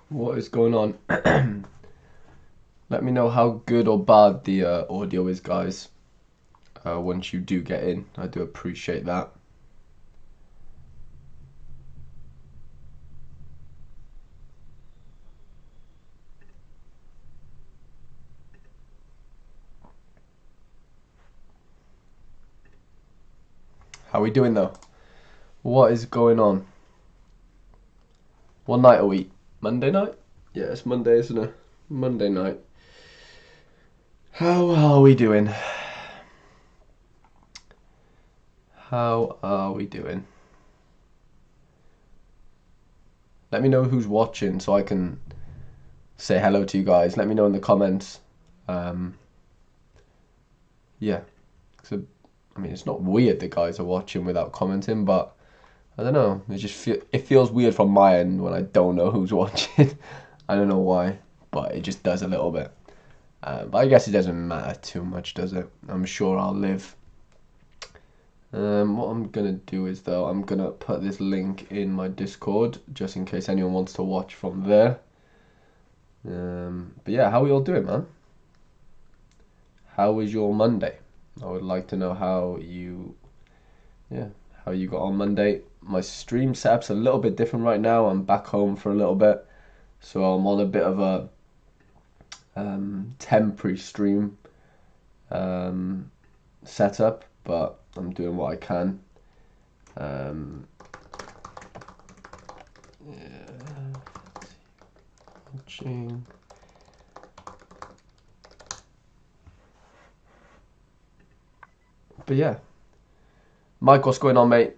What is going on? Let me know how good or bad the audio is, guys. Once you do get in, I do appreciate that. How we doing though? What is going on? What night are we? Monday night? Yeah, it's Monday, isn't it? Monday night. How are we doing? How are we doing? Let me know who's watching so I can say hello to you guys. Let me know in the comments. Yeah. So, I mean, it's not weird that guys are watching without commenting, but I don't know. It feels weird from my end when I don't know who's watching. I don't know why, but it just does a little bit. But I guess it doesn't matter too much, does it? I'm sure I'll live. What I'm gonna do is though, I'm gonna put this link in my Discord just in case anyone wants to watch from there. But yeah, how are we all doing, man? How was your Monday? I would like to know how you got on Monday. My stream setup's a little bit different right now. I'm back home for a little bit, so I'm on a bit of a temporary stream setup, but I'm doing what I can. Watching. But yeah, Mike, what's going on, mate?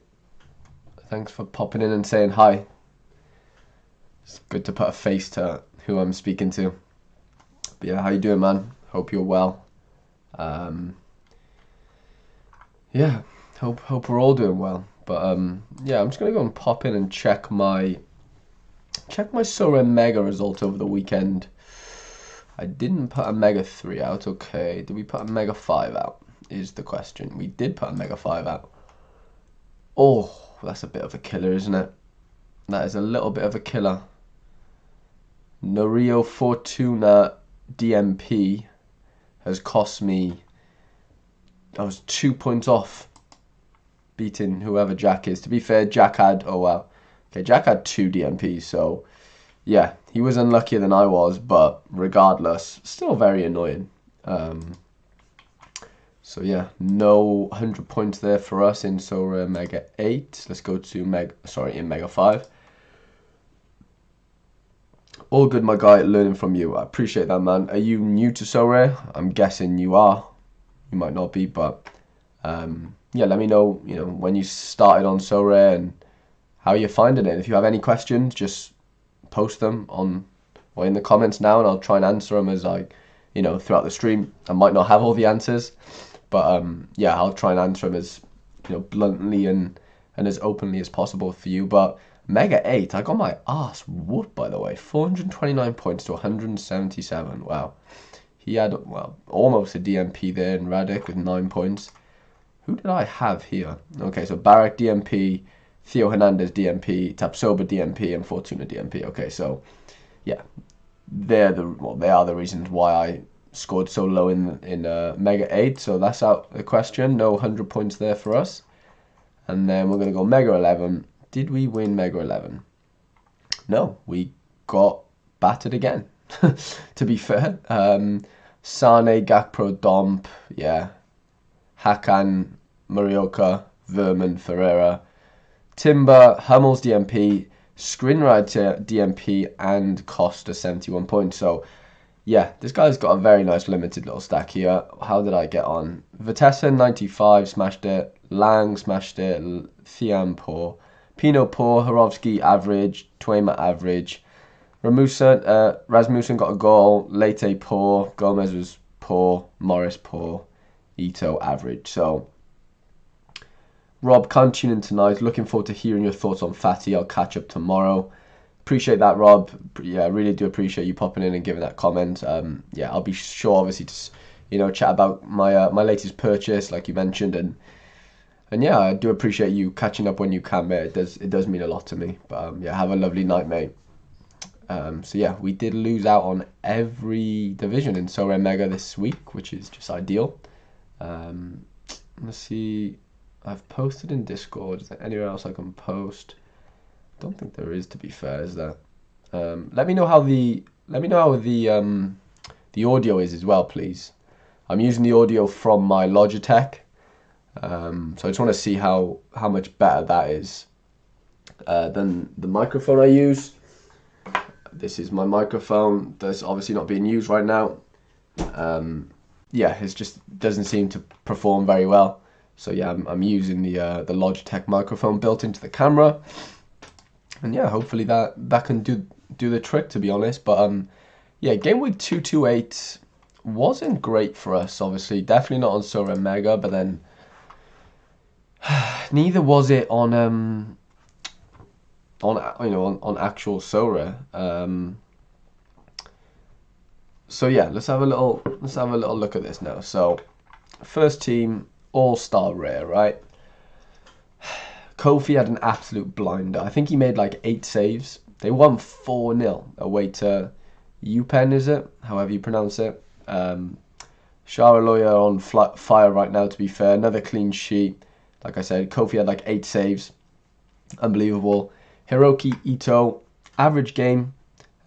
Thanks for popping in and saying hi. It's good to put a face to who I'm speaking to. But yeah, how you doing, man? Hope you're well. Yeah, hope we're all doing well. But yeah, I'm just gonna go and pop in and check my Sorare Mega result over the weekend. I didn't put a Mega 3 out, okay. Did we put a Mega 5 out? Is the question. We did put a Mega 5 out. Oh, that's a bit of a killer, isn't it? That is a little bit of a killer. Norio Fortuna DMP has cost me, I was 2 points off beating whoever Jack is. To be fair, Jack had, oh wow. Okay, Jack had 2 DMPs, so yeah, he was unluckier than I was, but regardless, still very annoying. So yeah, no 100 points there for us in Sorare Mega 8. Let's go to in Mega 5. All good, my guy, learning from you. I appreciate that, man. Are you new to Sorare? I'm guessing you are. You might not be, but yeah, let me know, when you started on Sorare and how you're finding it. If you have any questions, just post them in the comments now, and I'll try and answer them as throughout the stream. I might not have all the answers, but yeah, I'll try and answer them as bluntly and as openly as possible for you. But Mega 8, I got my ass whooped, by the way. 429 points to 177. Wow. He had, well, almost a DMP there in Radic with 9 points. Who did I have here? Okay, so Barak DMP, Theo Hernandez DMP, Tapsoba DMP, and Fortuna DMP. Okay, so yeah, they are the reasons why I scored so low in Mega 8. So that's out the question. No 100 points there for us. And then we're going to go Mega 11. Did we win Mega 11? No, we got battered again. To be fair, Sane, Gakpro, Domp, yeah, Hakan, Morioka, Verman, Ferreira, Timber, Hummels DMP, Screenwriter DMP, and Costa 71 points. So yeah, this guy's got a very nice limited little stack here. How did I get on? Vitesse 95 smashed it, Lang smashed it, Thiam poor, Pino poor, Horovsky average, Twaima average, Rasmussen got a goal, Leite poor, Gomez was poor, Morris poor, Ito average. So Rob, can't tune in tonight. Looking forward to hearing your thoughts on Fatty. I'll catch up tomorrow. Appreciate that, Rob. Yeah, I really do appreciate you popping in and giving that comment. Yeah, I'll be sure, obviously, to chat about my my latest purchase, like you mentioned, and yeah, I do appreciate you catching up when you can, mate. It does mean a lot to me. But yeah, have a lovely night, mate. So yeah, we did lose out on every division in Sorare Mega this week, which is just ideal. Let's see. I've posted in Discord. Is there anywhere else I can post? Don't think there is, to be fair, is there? Let me know how the audio is as well, please. I'm using the audio from my Logitech, so I just want to see how much better that is than the microphone I use. This is my microphone that's obviously not being used right now. Yeah, it just doesn't seem to perform very well. So yeah, I'm using the Logitech microphone built into the camera, and yeah, hopefully that can do the trick, to be honest. But yeah, Gameweek 228 wasn't great for us. Obviously, definitely not on Sorare Mega, but then neither was it on actual Sorare. So yeah, let's have a little look at this now. So first team, all-star rare, right? Kofi had an absolute blinder. I think he made like 8 saves. They won 4-0 away to UPenn, is it? However you pronounce it. Shara Lawyer on fire right now, to be fair. Another clean sheet. Like I said, Kofi had like 8 saves. Unbelievable. Hiroki Ito, average game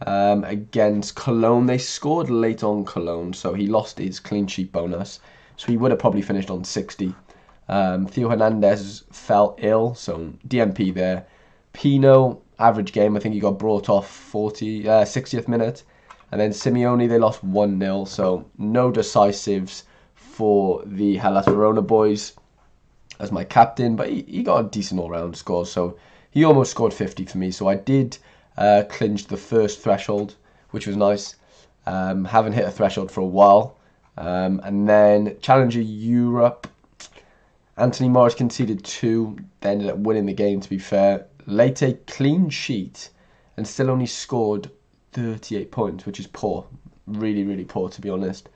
against Cologne. They scored late on Cologne, so he lost his clean sheet bonus. So he would have probably finished on 60. Theo Hernandez fell ill, so DMP there. Pino, average game. I think he got brought off 60th minute. And then Simeone, they lost 1-0, so no decisives for the Hellas Verona boys as my captain, but he got a decent all-round score, so he almost scored 50 for me. So I did clinch the first threshold, which was nice. Haven't hit a threshold for a while. And then Challenger Europe, Anthony Morris conceded 2. They ended up winning the game, to be fair. Late clean sheet and still only scored 38 points, which is poor. Really, really poor, to be honest.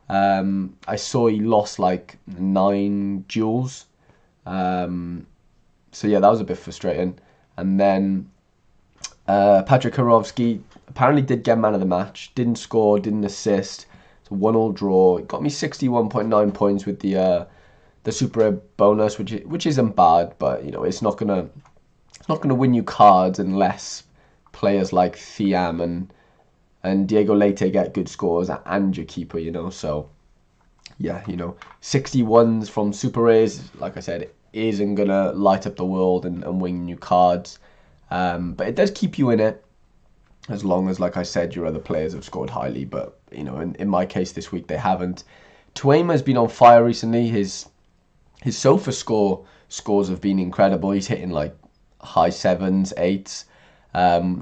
I saw he lost like 9 duels. So yeah, that was a bit frustrating. And then Patrick Karowski apparently did get man of the match. Didn't score, didn't assist. It's a 1-1 draw. It got me 61.9 points with the Super Rare bonus, which isn't bad, but you know, it's not gonna win you cards unless players like Thiam and Diego Leite get good scores and your keeper, you know. So yeah, you know, 61s from Super Rares, like I said, isn't gonna light up the world and win you cards, but it does keep you in it as long as, like I said, your other players have scored highly. But you know, in my case this week they haven't. Tuama's been on fire recently. His SOFA scores have been incredible. He's hitting like high 7s, 8s.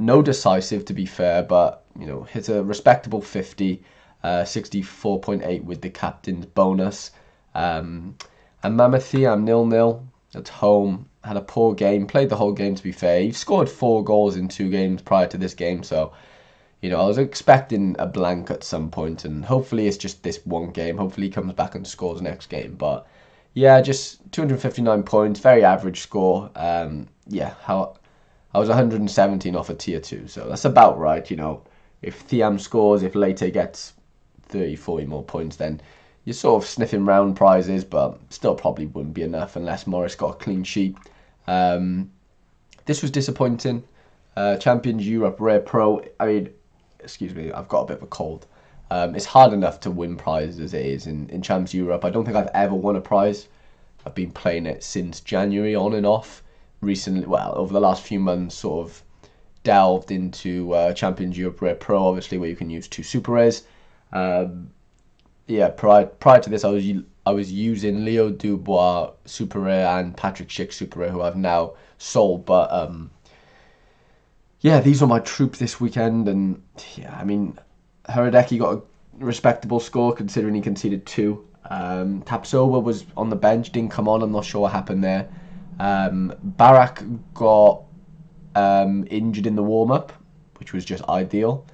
No decisive, to be fair, but you know, hit a respectable 50, 64.8 with the captain's bonus. And Mamathiam 0-0 at home, had a poor game, played the whole game, to be fair. He scored 4 goals in 2 games prior to this game, so you know, I was expecting a blank at some point, and hopefully it's just this one game. Hopefully he comes back and scores next game. But yeah, just 259 points, very average score. Yeah, I was 117 off a tier 2, so that's about right, you know. If Thiam scores, if Leite gets 30, 40 more points, then you're sort of sniffing round prizes, but still probably wouldn't be enough unless Morris got a clean sheet. This was disappointing. Champions Europe Rare Pro, I mean, excuse me, I've got a bit of a cold. It's hard enough to win prizes as it is in Champs Europe. I don't think I've ever won a prize. I've been playing it since January on and off. Recently, well, over the last few months, sort of delved into Champions Europe Rare Pro, obviously, where you can use 2 Super Rares. Yeah, prior to this, I was using Leo Dubois Super Rare and Patrick Schick Super Rare, who I've now sold. But yeah, these were my troops this weekend, and yeah, I mean, Hradecki got a respectable score considering he conceded 2. Tapsoba was on the bench, didn't come on. I'm not sure what happened there. Barak got injured in the warm-up, which was just ideal.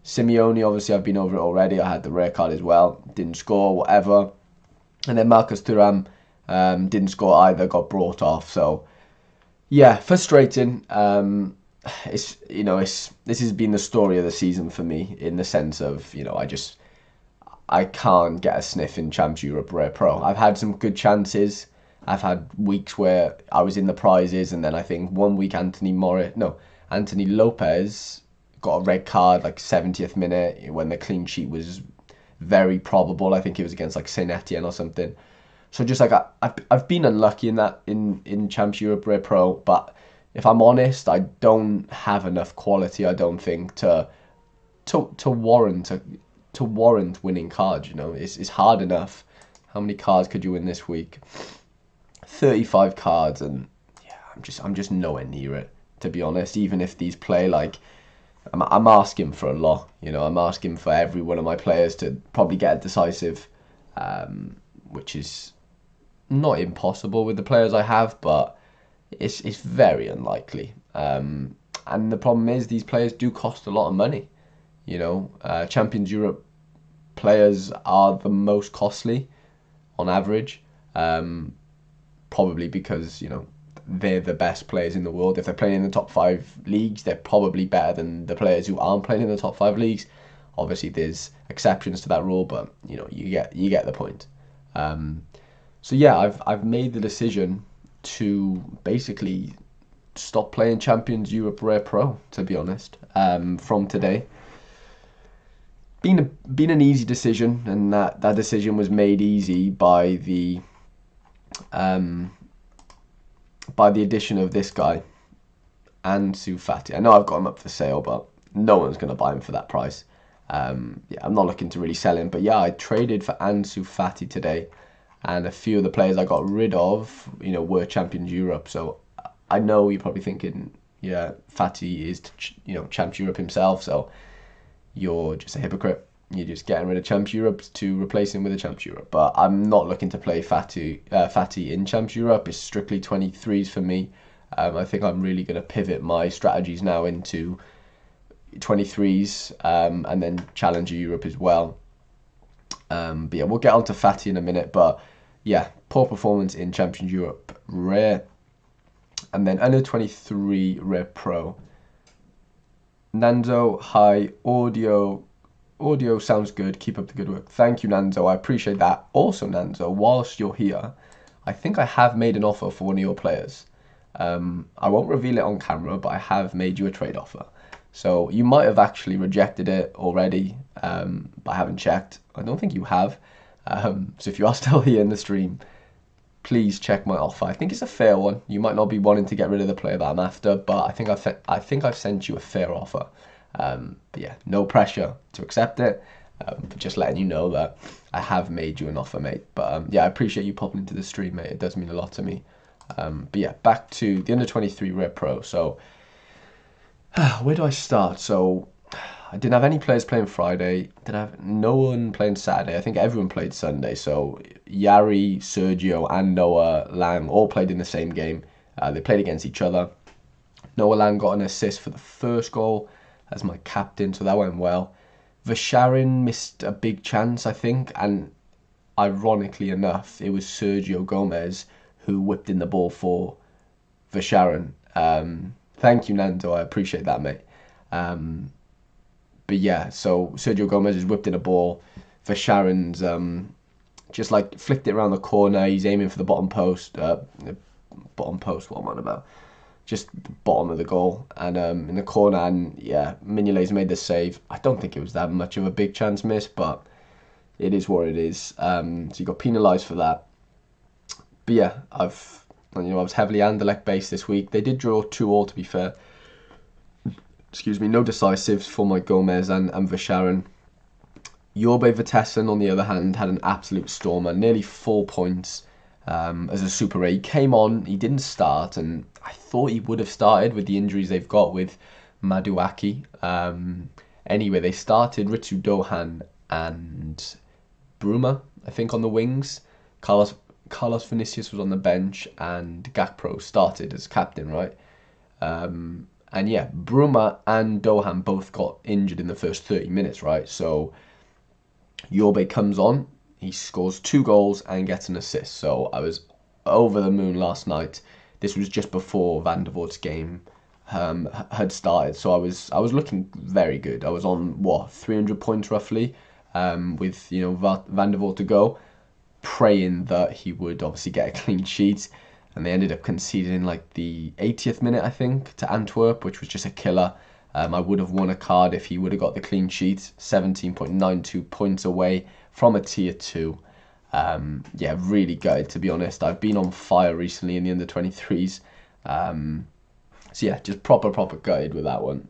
Simeone, obviously, I've been over it already. I had the rare card as well. Didn't score, whatever. And then Marcus Thuram didn't score either, got brought off. So, yeah, frustrating. it's this has been the story of the season for me, in the sense of, I can't get a sniff in Champs Europe Rare Pro. I've had some good chances. I've had weeks where I was in the prizes, and then I think one week Anthony Lopez got a red card like 70th minute when the clean sheet was very probable. I think it was against like Saint Etienne or something. So just like I've been unlucky in that in Champs Europe Rare Pro, but if I'm honest, I don't have enough quality, I don't think, to warrant winning cards. It's hard enough. How many cards could you win this week? 35 cards, and yeah, I'm just nowhere near it, to be honest. Even if these play, like, I'm asking for a lot. I'm asking for every one of my players to probably get a decisive, which is not impossible with the players I have, but it's very unlikely. And the problem is these players do cost a lot of money. Champions Europe players are the most costly on average, probably because they're the best players in the world. If they're playing in the top 5 leagues, they're probably better than the players who aren't playing in the top 5 leagues. Obviously there's exceptions to that rule, but you get the point. So yeah, I've made the decision to basically stop playing Champions Europe Rare Pro, to be honest, from today. Been an easy decision, and that decision was made easy by the addition of this guy, ANSU FATI. I know I've got him up for sale, but no one's going to buy him for that price. I'm not looking to really sell him, but yeah, I traded for ANSU FATI today, and a few of the players I got rid of, were Champions Europe. So I know you're probably thinking, yeah, FATI is, Champs Europe himself, so you're just a hypocrite. You're just getting rid of Champs Europe to replace him with a Champs Europe. But I'm not looking to play FATI in Champs Europe. It's strictly 23s for me. I think I'm really going to pivot my strategies now into 23s, and then Challenger Europe as well. But yeah, we'll get on to FATI in a minute. But yeah, poor performance in Champions Europe Rare. And then under 23 Rare Pro. Nanzo, hi, audio sounds good. Keep up the good work. Thank you, Nanzo. I appreciate that. Also, Nanzo, whilst you're here, I think I have made an offer for one of your players. I won't reveal it on camera, but I have made you a trade offer. So you might have actually rejected it already, but I haven't checked. I don't think you have. So if you are still here in the stream, please check my offer. I think it's a fair one. You might not be wanting to get rid of the player that I'm after, but I think I've sent you a fair offer. But yeah, no pressure to accept it. But just letting you know that I have made you an offer, mate. But yeah, I appreciate you popping into the stream, mate. It does mean a lot to me. But yeah, back to the under 23 Rare Pro. So where do I start? So I didn't have any players playing Friday. Did I have no one playing Saturday? I think everyone played Sunday. So Yari, Sergio, and Noah Lang all played in the same game. They played against each other. Noah Lang got an assist for the first goal as my captain, so that went well. Vasharin missed a big chance, I think, and ironically enough, it was Sergio Gomez who whipped in the ball for Vasharin. Thank you, Nando. I appreciate that, mate. But yeah, so Sergio Gomez has whipped in a ball. Vasharin's just like flicked it around the corner. He's aiming for the bottom post. Bottom post, what am I on about? Just the bottom of the goal, and in the corner, and yeah, Mignolet's made the save. I don't think it was that much of a big chance miss, but it is what it is. So you got penalised for that. But yeah, I was heavily Anderlecht based this week. They did draw 2-2, to be fair. Excuse me, no decisives for my Gomez and Vasharin. Jorbe Vertessen, on the other hand, had an absolute stormer, nearly 4 points. As a Super A, he came on, he didn't start, and I thought he would have started with the injuries they've got with Maduaki. Anyway, they started Ritsu Dohan and Bruma, I think, on the wings. Carlos Vinicius was on the bench, and Gakpo started as captain, right? And yeah, Bruma and Dohan both got injured in the first 30 minutes, right? So Jorbe comes on. He scores 2 goals and gets an assist. So I was over the moon last night. This was just before Van der Voort's game had started, so I was looking very good. I was on what 300 points roughly, with Van der Voort to go, praying that he would obviously get a clean sheet, and they ended up conceding in like the 80th minute, I think, to Antwerp, which was just a killer. I would have won a card if he would have got the clean sheet. 17.92 points away from a tier 2. Yeah, really gutted, to be honest. I've been on fire recently in the under-23s. So yeah, just proper gutted with that one.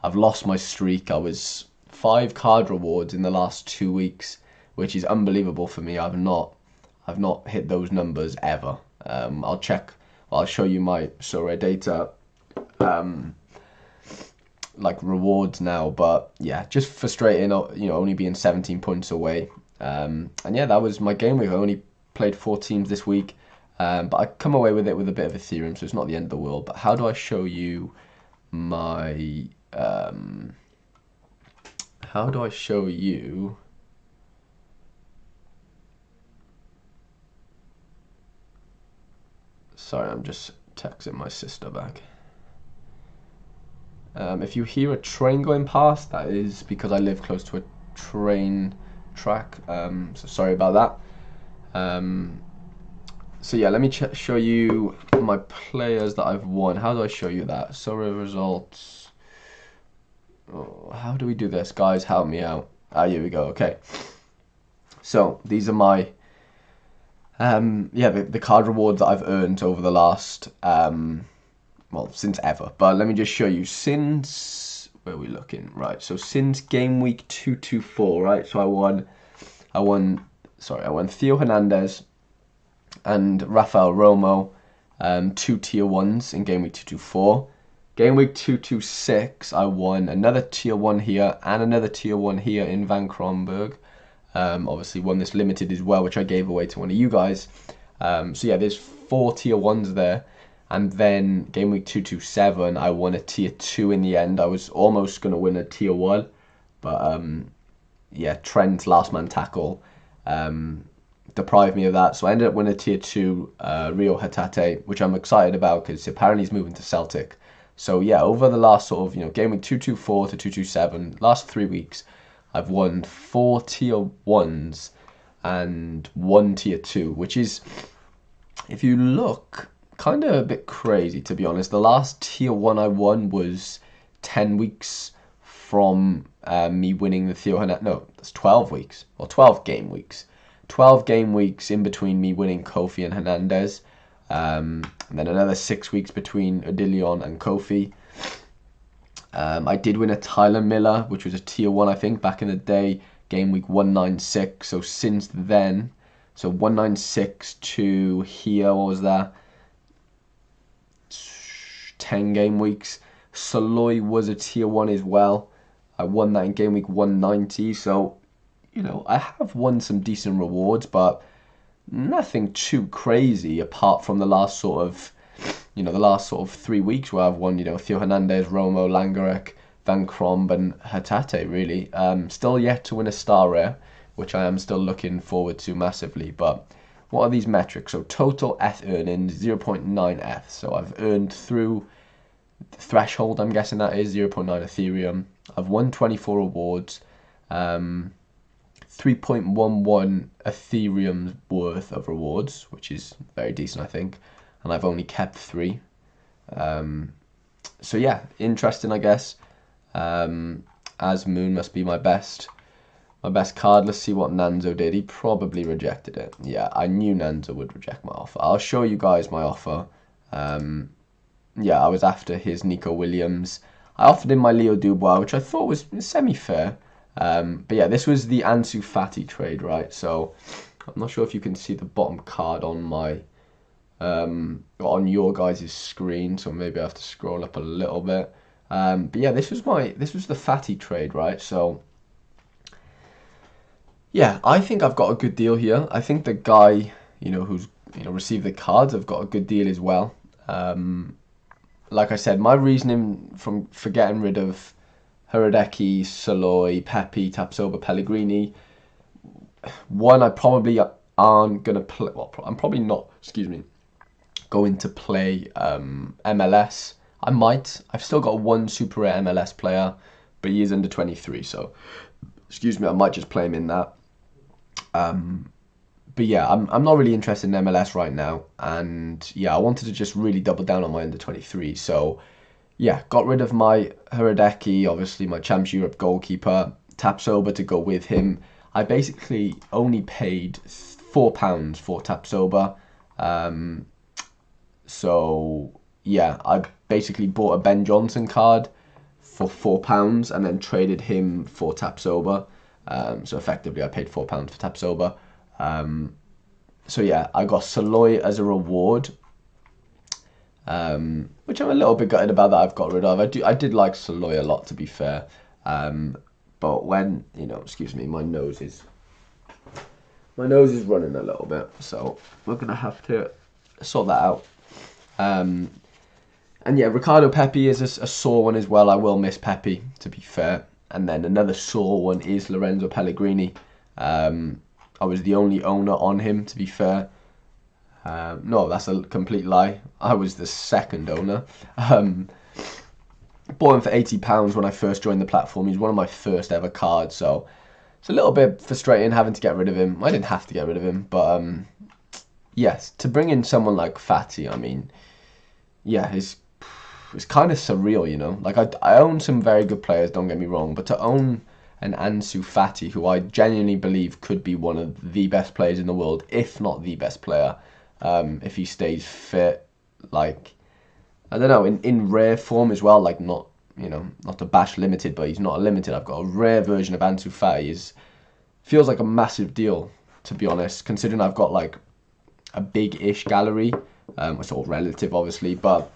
I've lost my streak. I was 5 card rewards in the last 2 weeks, which is unbelievable for me. I've not hit those numbers ever. I'll show you my Sorare data, like rewards now, but yeah, just frustrating, only being 17 points away. And yeah, that was my game week. I only played 4 teams this week, but I come away with it with a bit of a theorem, so it's not the end of the world. But how do I show you my how do I show you sorry, I'm just texting my sister back. If you hear a train going past, that is because I live close to a train track, so sorry about that. So yeah, let me show you my players that I've won. How do I show you that? Sorare results. Oh, how do we do this? Guys, help me out. Here we go. Okay. So these are my the card rewards that I've earned over the last well, since ever. But let me just show you since, where are we looking? Right, so since game week 224, right? So I won Theo Hernandez and Rafael Romo, 2 tier 1s in game week 224. Game week 226, I won another tier 1 here and another tier 1 here in Van Kronberg. Obviously won this limited as well, which I gave away to one of you guys. So yeah, there's 4 tier 1s there. And then game week 227, I won a tier 2 in the end. I was almost going to win a tier 1, but yeah, Trent's last man tackle deprived me of that. So I ended up winning a tier 2 Rio Hatate, which I'm excited about because apparently he's moving to Celtic. So yeah, over the last sort of, game week 224 to 227, last 3 weeks, I've won 4 tier 1s and 1 tier 2, which is, if you look, kind of a bit crazy, to be honest. The last tier 1 I won was 10 weeks from me winning the Theo Hernandez. No, that's 12 weeks, or 12 game weeks. 12 game weeks in between me winning Kofi and Hernandez. And then another 6 weeks between Odilion and Kofi. I did win a Tyler Miller, which was a tier 1, I think, back in the day, game week 196. So since then, so 196 to here, what was that? 10 game weeks. Saloy was a tier 1 as well. I won that in game week 190. So, I have won some decent rewards, but nothing too crazy apart from the last sort of, the last sort of 3 weeks where I've won, Theo Hernandez, Romo, Langarek, Van Kromb and Hatate, really. Still yet to win a star rare, which I am still looking forward to massively. But what are these metrics? So total ETH earnings, 0.9 ETH. So I've earned through the threshold, I'm guessing that is 0.9 Ethereum. I've won 24 awards. 3.11 Ethereum worth of rewards, which is very decent, I think. And I've only kept 3. So yeah, interesting, I guess. As Moon must be my best card. Let's see what Nanzo did. He probably rejected it. Yeah, I knew Nanzo would reject my offer. I'll show you guys my offer. Yeah, I was after his Nico Williams. I offered him my Leo Dubois, which I thought was semi-fair. But yeah, this was the ANSU FATI trade, right? So I'm not sure if you can see the bottom card on my on your guys' screen, so maybe I have to scroll up a little bit. But yeah, this was the FATI trade, right? So yeah, I think I've got a good deal here. I think the guy, who's received the cards, I've got a good deal as well. Like I said, my reasoning for getting rid of Hradecki, Saloy, Pepe, Tapsoba, Pellegrini. One, I probably aren't going to play. Well, I'm probably not, going to play MLS I might. I've still got one super rare MLS player, but he is under 23, so excuse me, I might just play him in that. But yeah, I'm not really interested in MLS right now, and yeah, I wanted to just really double down on my under 23. So yeah, got rid of my Hradecki, obviously my Champs Europe goalkeeper, Tapsoba to go with him. I basically only paid £4 for Tapsoba. So yeah, I basically bought a Ben Johnson card for £4 and then traded him for Tapsoba. So effectively, I paid £4 for Tapsoba. So yeah, I got Saloy as a reward, which I'm a little bit gutted about that I've got rid of. I did like Saloy a lot, to be fair. But when, excuse me, my nose is running a little bit, so we're gonna have to sort that out. And yeah, Ricardo Pepi is a sore one as well. I will miss Pepi, to be fair. And then another sore one is Lorenzo Pellegrini. I was the only owner on him, to be fair. No, that's a complete lie. I was the second owner. Bought him for £80 when I first joined the platform. He's one of my first ever cards, so it's a little bit frustrating having to get rid of him. I didn't have to get rid of him, but yes, to bring in someone like FATI, I mean, yeah, it's kind of surreal, Like, I own some very good players, don't get me wrong, but to own an ANSU FATI, who I genuinely believe could be one of the best players in the world, if not the best player, if he stays fit, like, I don't know, in rare form as well, like, not to bash limited, but he's not a limited. I've got a rare version of ANSU FATI. Feels like a massive deal, to be honest, considering I've got, like, a big-ish gallery. It's all relative, obviously, but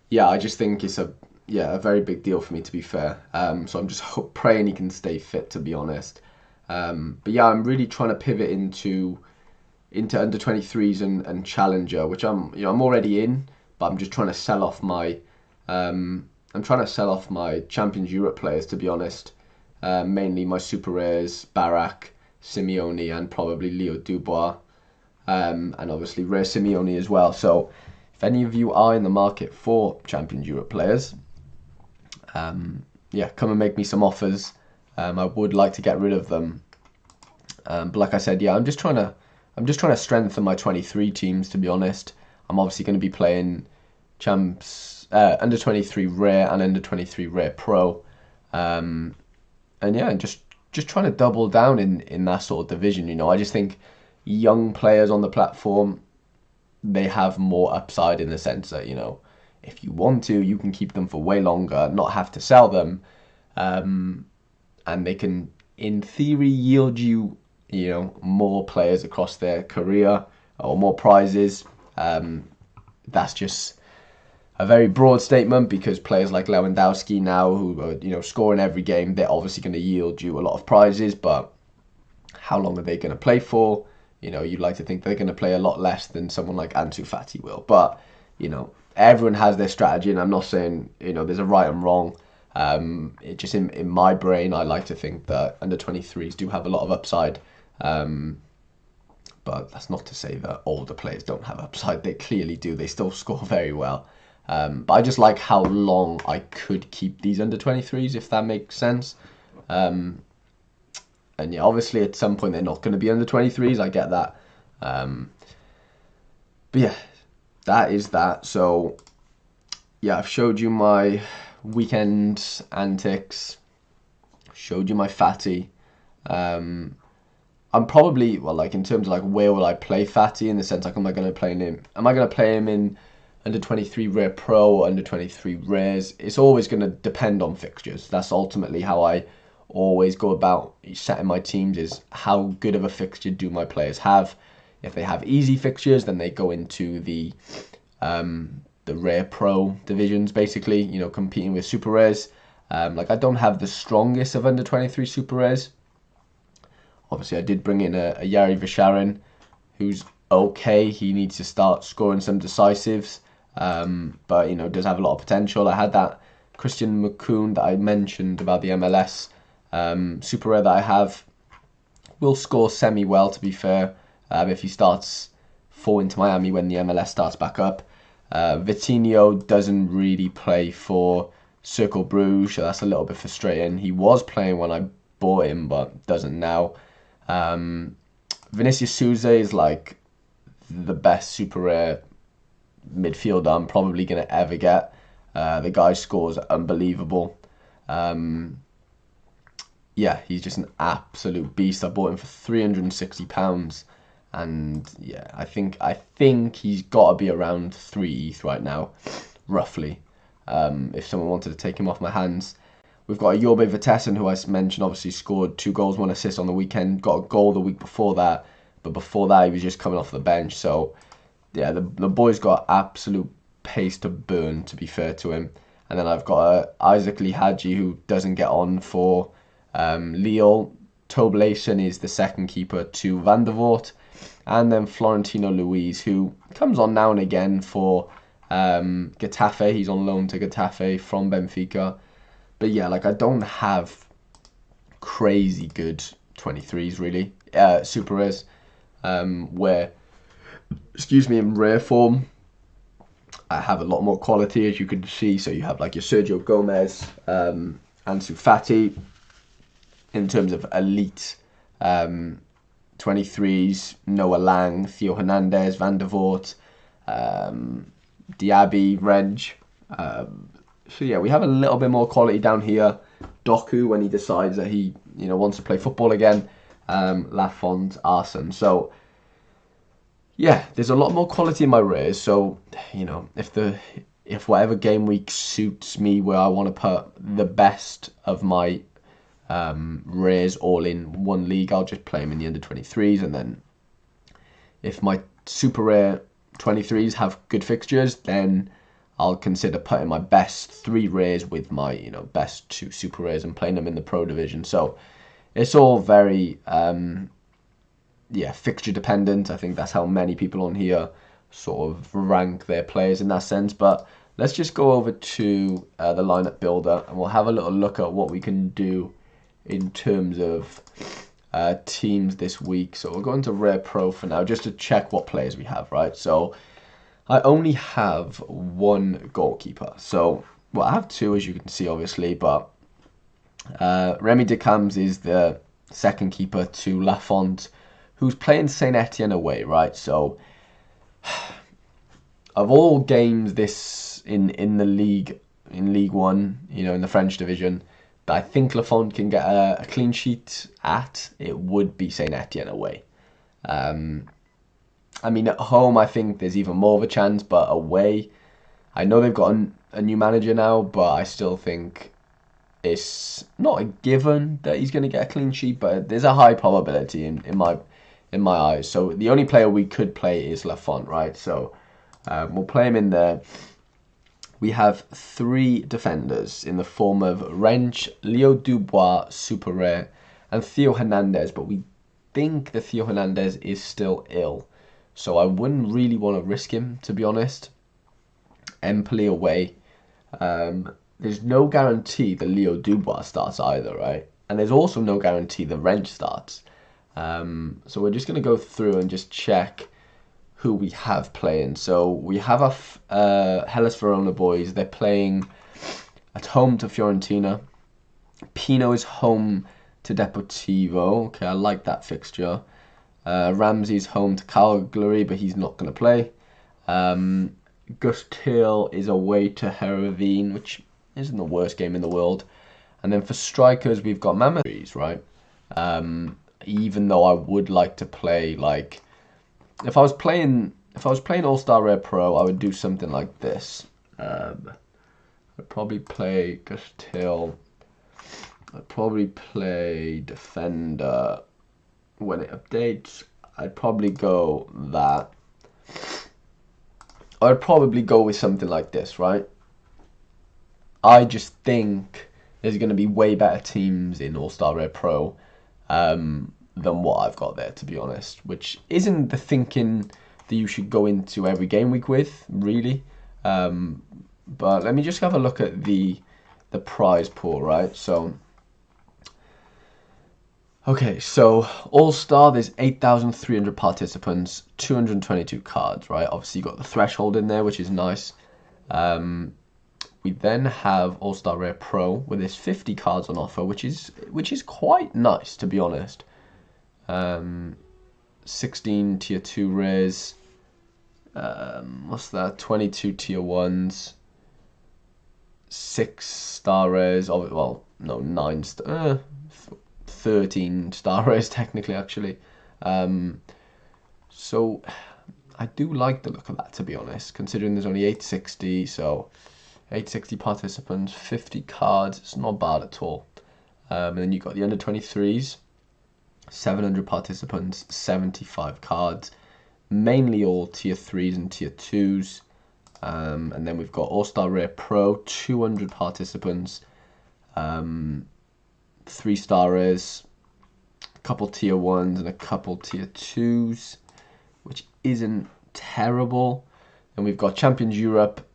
yeah, I just think it's a very big deal for me, to be fair. So I'm just praying he can stay fit, to be honest. But yeah, I'm really trying to pivot into under 23s and challenger, which I'm already in, but I'm just trying to sell off my Champions Europe players, to be honest. Mainly my super rares, Barak, Simeone, and probably Leo Dubois. And obviously rare Simeone as well. So if any of you are in the market for Champions Europe players, yeah, come and make me some offers. I would like to get rid of them. But like I said, yeah, I'm just trying to strengthen my 23 teams, to be honest. I'm obviously going to be playing under 23 rare and under 23 rare pro. And yeah, just trying to double down in that sort of division, I just think young players on the platform, they have more upside in the sense that, if you want to, you can keep them for way longer, not have to sell them, and they can, in theory, yield you, more players across their career or more prizes. That's just a very broad statement, because players like Lewandowski now, who are, scoring every game, they're obviously going to yield you a lot of prizes, but how long are they going to play for? You'd like to think they're going to play a lot less than someone like Ansu Fati will. But, everyone has their strategy, and I'm not saying, there's a right and wrong. It just, in my brain, I like to think that under 23s do have a lot of upside. But that's not to say that older players don't have upside. They clearly do. They still score very well. But I just like how long I could keep these under 23s, if that makes sense. And yeah, obviously at some point they're not going to be under 23s. I get that. But yeah, that is that. So yeah, I've showed you my weekend antics. Showed you my Fatty. I'm probably, well, like, in terms of like where will I play Fatty, in the sense like, am I going to play him in under 23 rare pro or under 23 rares? It's always going to depend on fixtures. That's ultimately how I always go about setting my teams, is how good of a fixture do my players have. If they have easy fixtures, then they go into the rare pro divisions, basically, competing with super rares. Like, I don't have the strongest of under 23 super rares. Obviously, I did bring in a Yari Visharin, who's okay. He needs to start scoring some decisives, but does have a lot of potential. I had that Christian McCoon that I mentioned about the MLS super rare that I have. Will score semi well, to be fair, if he starts for Inter Miami when the MLS starts back up. Vitinho doesn't really play for Cercle Bruges, so that's a little bit frustrating. He was playing when I bought him, but doesn't now. Vinicius Souza is like the best super rare midfielder I'm probably going to ever get. The guy scores unbelievable. Yeah, he's just an absolute beast. I bought him for £360, and yeah, I think he's got to be around 3 ETH right now, roughly. If someone wanted to take him off my hands. We've got a Jorge Vertessen, who I mentioned, obviously scored 2 goals, 1 assist on the weekend. Got a goal the week before that, but before that he was just coming off the bench. So yeah, the boy's got absolute pace to burn, to be fair to him. And then I've got Isaac Lee Hadji, who doesn't get on for Lille. Toblason is the second keeper to Van der Voort. And then Florentino Luis, who comes on now and again for Getafe. He's on loan to Getafe from Benfica. But yeah, like, I don't have crazy good 23s really, super rares, where, excuse me, in rare form, I have a lot more quality, as you can see. So you have like your Sergio Gomez, ANSU Fati. In terms of elite 23s, Noah Lang, Theo Hernandez, Van der Voort, Diaby, Reg. So yeah, we have a little bit more quality down here. Doku, when he decides that he wants to play football again. Lafont, Arsene. So yeah, there's a lot more quality in my rares. So if whatever game week suits me, where I want to put the best of my rares all in one league, I'll just play them in the under 23s, and then if my super rare 23s have good fixtures, then I'll consider putting my best 3 rares with my best 2 super rares and playing them in the pro division. So it's all very fixture dependent. I think that's how many people on here sort of rank their players in that sense. But let's just go over to the lineup builder, and we'll have a little look at what we can do in terms of teams this week. So we'll go into Rare Pro for now, just to check what players we have, right? So I only have 1 goalkeeper. So, well, I have 2, as you can see, obviously, but Remy Decams is the second keeper to Lafont, who's playing Saint Etienne away, right? So of all games this in the league, in League One, in the French division, that I think Lafont can get a clean sheet at, it would be Saint Etienne away. I mean, at home, I think there's even more of a chance, but away, I know they've got a new manager now, but I still think it's not a given that he's going to get a clean sheet, but there's a high probability in my eyes. So the only player we could play is Lafont, right? So we'll play him in there. We have 3 defenders in the form of Wrench, Leo Dubois, super rare, and Theo Hernandez, but we think that Theo Hernandez is still ill, so I wouldn't really want to risk him, to be honest. Empoli away. There's no guarantee that Leo Dubois starts either, right? And there's also no guarantee that Wrench starts. So we're just going to go through and just check who we have playing. So we have our Hellas Verona boys. They're playing at home to Fiorentina. Pino is home to Deportivo. Okay, I like that fixture. Ramsey's home to Cagliari, but he's not going to play. Gustil is away to Herovine, which isn't the worst game in the world. And then for strikers, we've got Mamadou, right? Even though I would like to play, like, if I was playing All-Star Rare Pro, I would do something like this. I'd probably play Gustil. I'd probably play Defender when it updates. I'd probably go that. I'd probably go with something like this, right? I just think there's going to be way better teams in All-Star Rare Pro than what I've got there, to be honest, which isn't the thinking that you should go into every game week with, really. But let me just have a look at the prize pool, right? So Okay, so All-Star, there's 8,300 participants, 222 cards, right? Obviously, you got the threshold in there, which is nice. We then have All-Star Rare Pro, where there's 50 cards on offer, which is quite nice, to be honest. 16 tier 2 rares. What's that? 22 tier 1s. 6 star rares. Oh, well, no, 9 star. 13 star rares, technically, actually. So I do like the look of that, to be honest, considering there's only 860. So 860 participants, 50 cards. It's not bad at all. And then you've got the under 23s. 700 participants, 75 cards, mainly all tier 3s and tier 2s. And then we've got All-Star Rare Pro, 200 participants, 3 star rares, a couple tier 1s and a couple tier 2s, which isn't terrible. And we've got Champions Europe,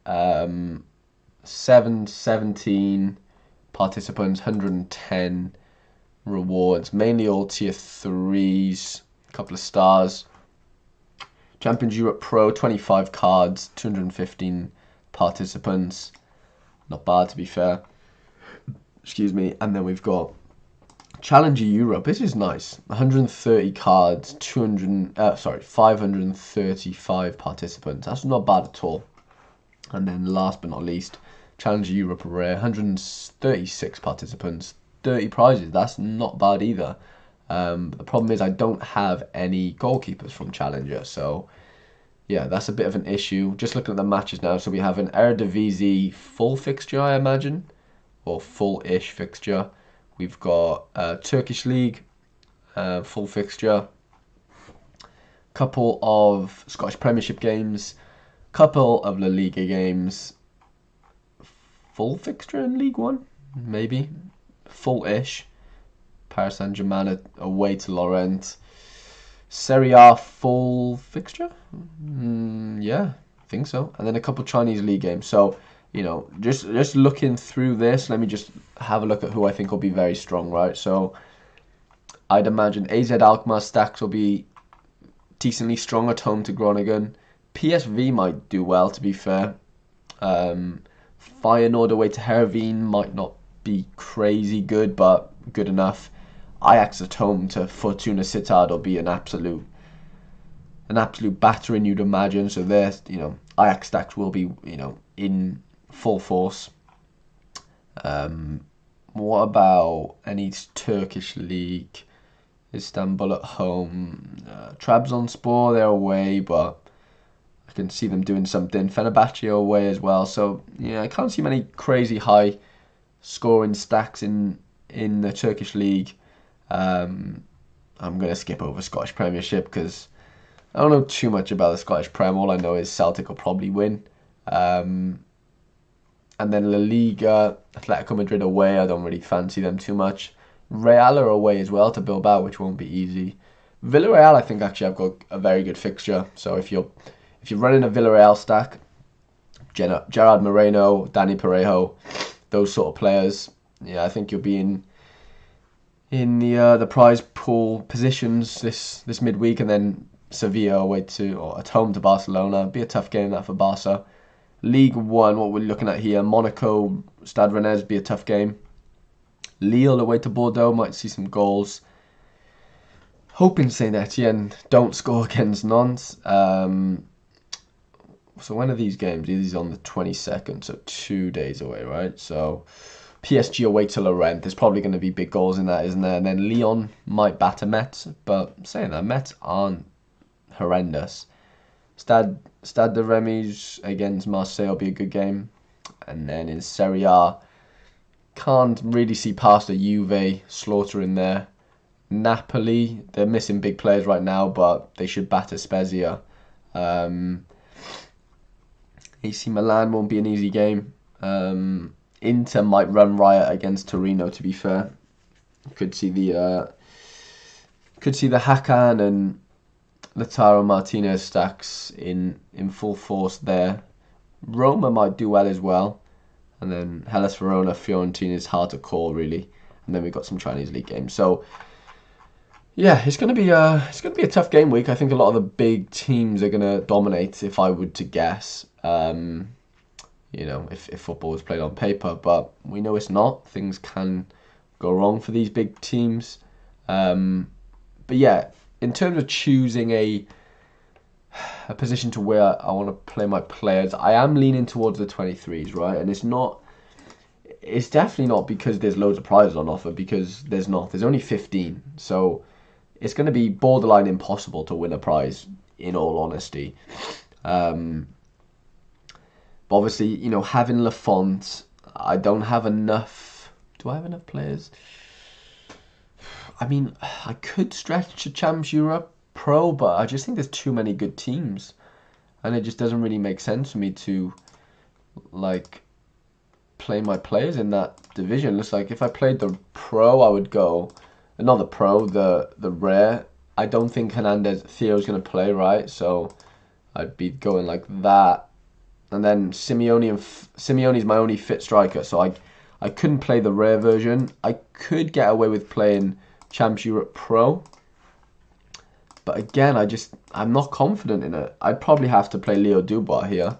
17 participants, 110 rewards, mainly all tier 3s, a couple of stars. Champions Europe Pro, 25 cards, 215 participants. Not bad, to be fair. Excuse me. And then we've got Challenger Europe. This is nice. 130 cards, 535 participants. That's not bad at all. And then last but not least, Challenger Europe Rare, 136 participants, 30 prizes. That's not bad either. The problem is I don't have any goalkeepers from Challenger, so yeah, that's a bit of an issue. Just looking at the matches now, so we have an Eredivisie full fixture, I imagine, or full-ish fixture. We've got Turkish League full fixture, couple of Scottish Premiership games, couple of La Liga games, full fixture in League One, maybe. Full-ish. Paris Saint-Germain away to Lorient. Serie A full fixture? Yeah, I think so. And then a couple Chinese league games. So, you know, just looking through this, let me just have a look at who I think will be very strong, right? So, I'd imagine AZ Alkmaar stacks will be decently strong at home to Groningen. PSV might do well, to be fair. Feyenoord away to Heerenveen might not be crazy good, but good enough. Ajax at home to Fortuna Sittard will be an absolute battering, you'd imagine. So there's, you know, Ajax stacks will be, you know, in full force. What about any Turkish league? Istanbul at home. Trabzonspor, they're away, but I can see them doing something. Fenerbahce away as well. So yeah, I can't see many crazy high scoring stacks in the Turkish league. I'm going to skip over Scottish Premiership because I don't know too much about the Scottish Prem. All I know is Celtic will probably win. And then La Liga, Atletico Madrid away. I don't really fancy them too much. Real are away as well to Bilbao, which won't be easy. Villarreal, I think actually I've got a very good fixture. So if you're running a Villarreal stack, Gerard Moreno, Danny Parejo, those sort of players, yeah, I think you'll be in the prize pool positions this midweek. And then Sevilla away or at home to Barcelona. Be a tough game that for Barca. League One, what we're looking at here, Monaco, Stade Rennais, be a tough game. Lille away to Bordeaux, might see some goals. Hoping Saint Etienne don't score against Nantes. So when are these games? These are on the 22nd, so 2 days away, right? So PSG away to Lorient. There's probably going to be big goals in that, isn't there? And then Lyon might batter Metz, but saying that, Metz aren't horrendous. Stade de Reims against Marseille will be a good game. And then in Serie A, can't really see past a Juve slaughter in there. Napoli, they're missing big players right now, but they should batter Spezia. AC Milan won't be an easy game. Inter might run riot against Torino, to be fair. Could see the Hakan and Lautaro Martinez stacks in full force there. Roma might do well as well. And then Hellas Verona, Fiorentina is hard to call, really. And then we've got some Chinese league games. So Yeah, it's gonna be a tough game week. I think a lot of the big teams are gonna dominate, if I would to guess. If football was played on paper, but we know it's not. Things can go wrong for these big teams. But yeah, in terms of choosing a position to where I want to play my players, I am leaning towards the 23s, right? And it's definitely not because there's loads of prizes on offer, because there's not. There's only 15, so it's going to be borderline impossible to win a prize, in all honesty. But obviously, having Lafont, I don't have enough. Do I have enough players? I mean, I could stretch to Champs Europe Pro, but I just think there's too many good teams, and it just doesn't really make sense for me to like play my players in that division. Looks like if I played the Pro, I would go, not the Pro, the Rare. I don't think Theo's going to play, right? So I'd be going like that. And then Simeone's my only fit striker, so I couldn't play the Rare version. I could get away with playing Champs Europe Pro, but again, I'm not confident in it. I'd probably have to play Leo Dubois here.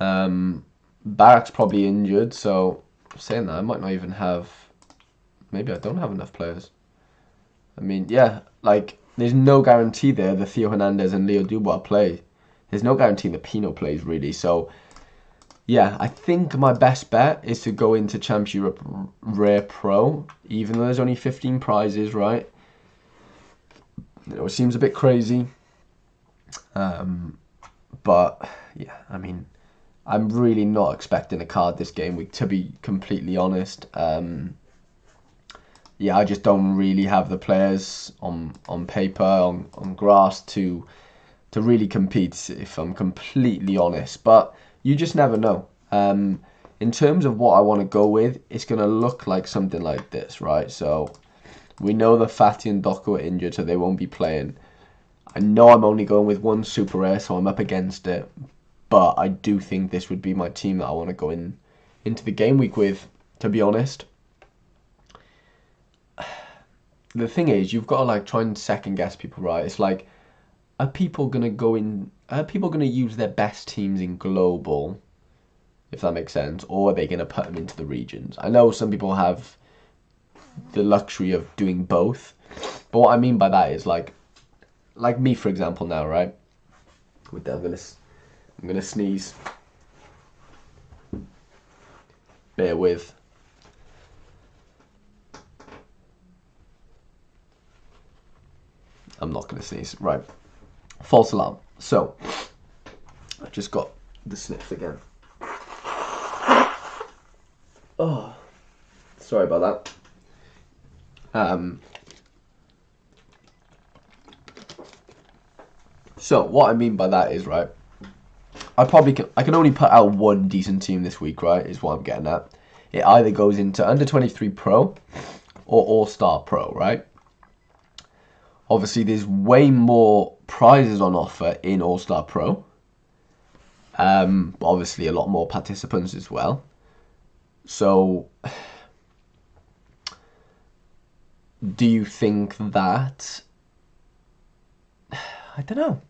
Barak's probably injured, so saying that, I might not even have. Maybe I don't have enough players. I mean, yeah, like there's no guarantee there that Theo Hernandez and Leo Dubois play. There's no guarantee that Pino plays, really. So, yeah, I think my best bet is to go into Champs Europe Rare Pro, even though there's only 15 prizes, right? It seems a bit crazy. But, yeah, I mean, I'm really not expecting a card this game week, to be completely honest. Yeah, I just don't really have the players on paper, on grass to really compete, if I'm completely honest. But you just never know. In terms of what I want to go with, it's going to look like something like this, right? So we know that FATI and Doku are injured, so they won't be playing. I know I'm only going with one super rare, so I'm up against it. But I do think this would be my team that I want to go into the game week with, to be honest. The thing is, you've got to like try and second guess people, right? It's like, are people gonna use their best teams in global, if that makes sense, or are they gonna put them into the regions? I know some people have the luxury of doing both, but what I mean by that is like me, for example, now, right? With that, I'm gonna sneeze. Bear with. I'm not gonna sneeze, right? False alarm. So, I just got the sniffs again. Oh, sorry about that. So what I mean by that is, right, I can only put out one decent team this week, right, is what I'm getting at. It either goes into Under 23 Pro or All-Star Pro, right? Obviously, there's way more prizes on offer in All-Star Pro. But obviously, a lot more participants as well. So, do you think that... I don't know.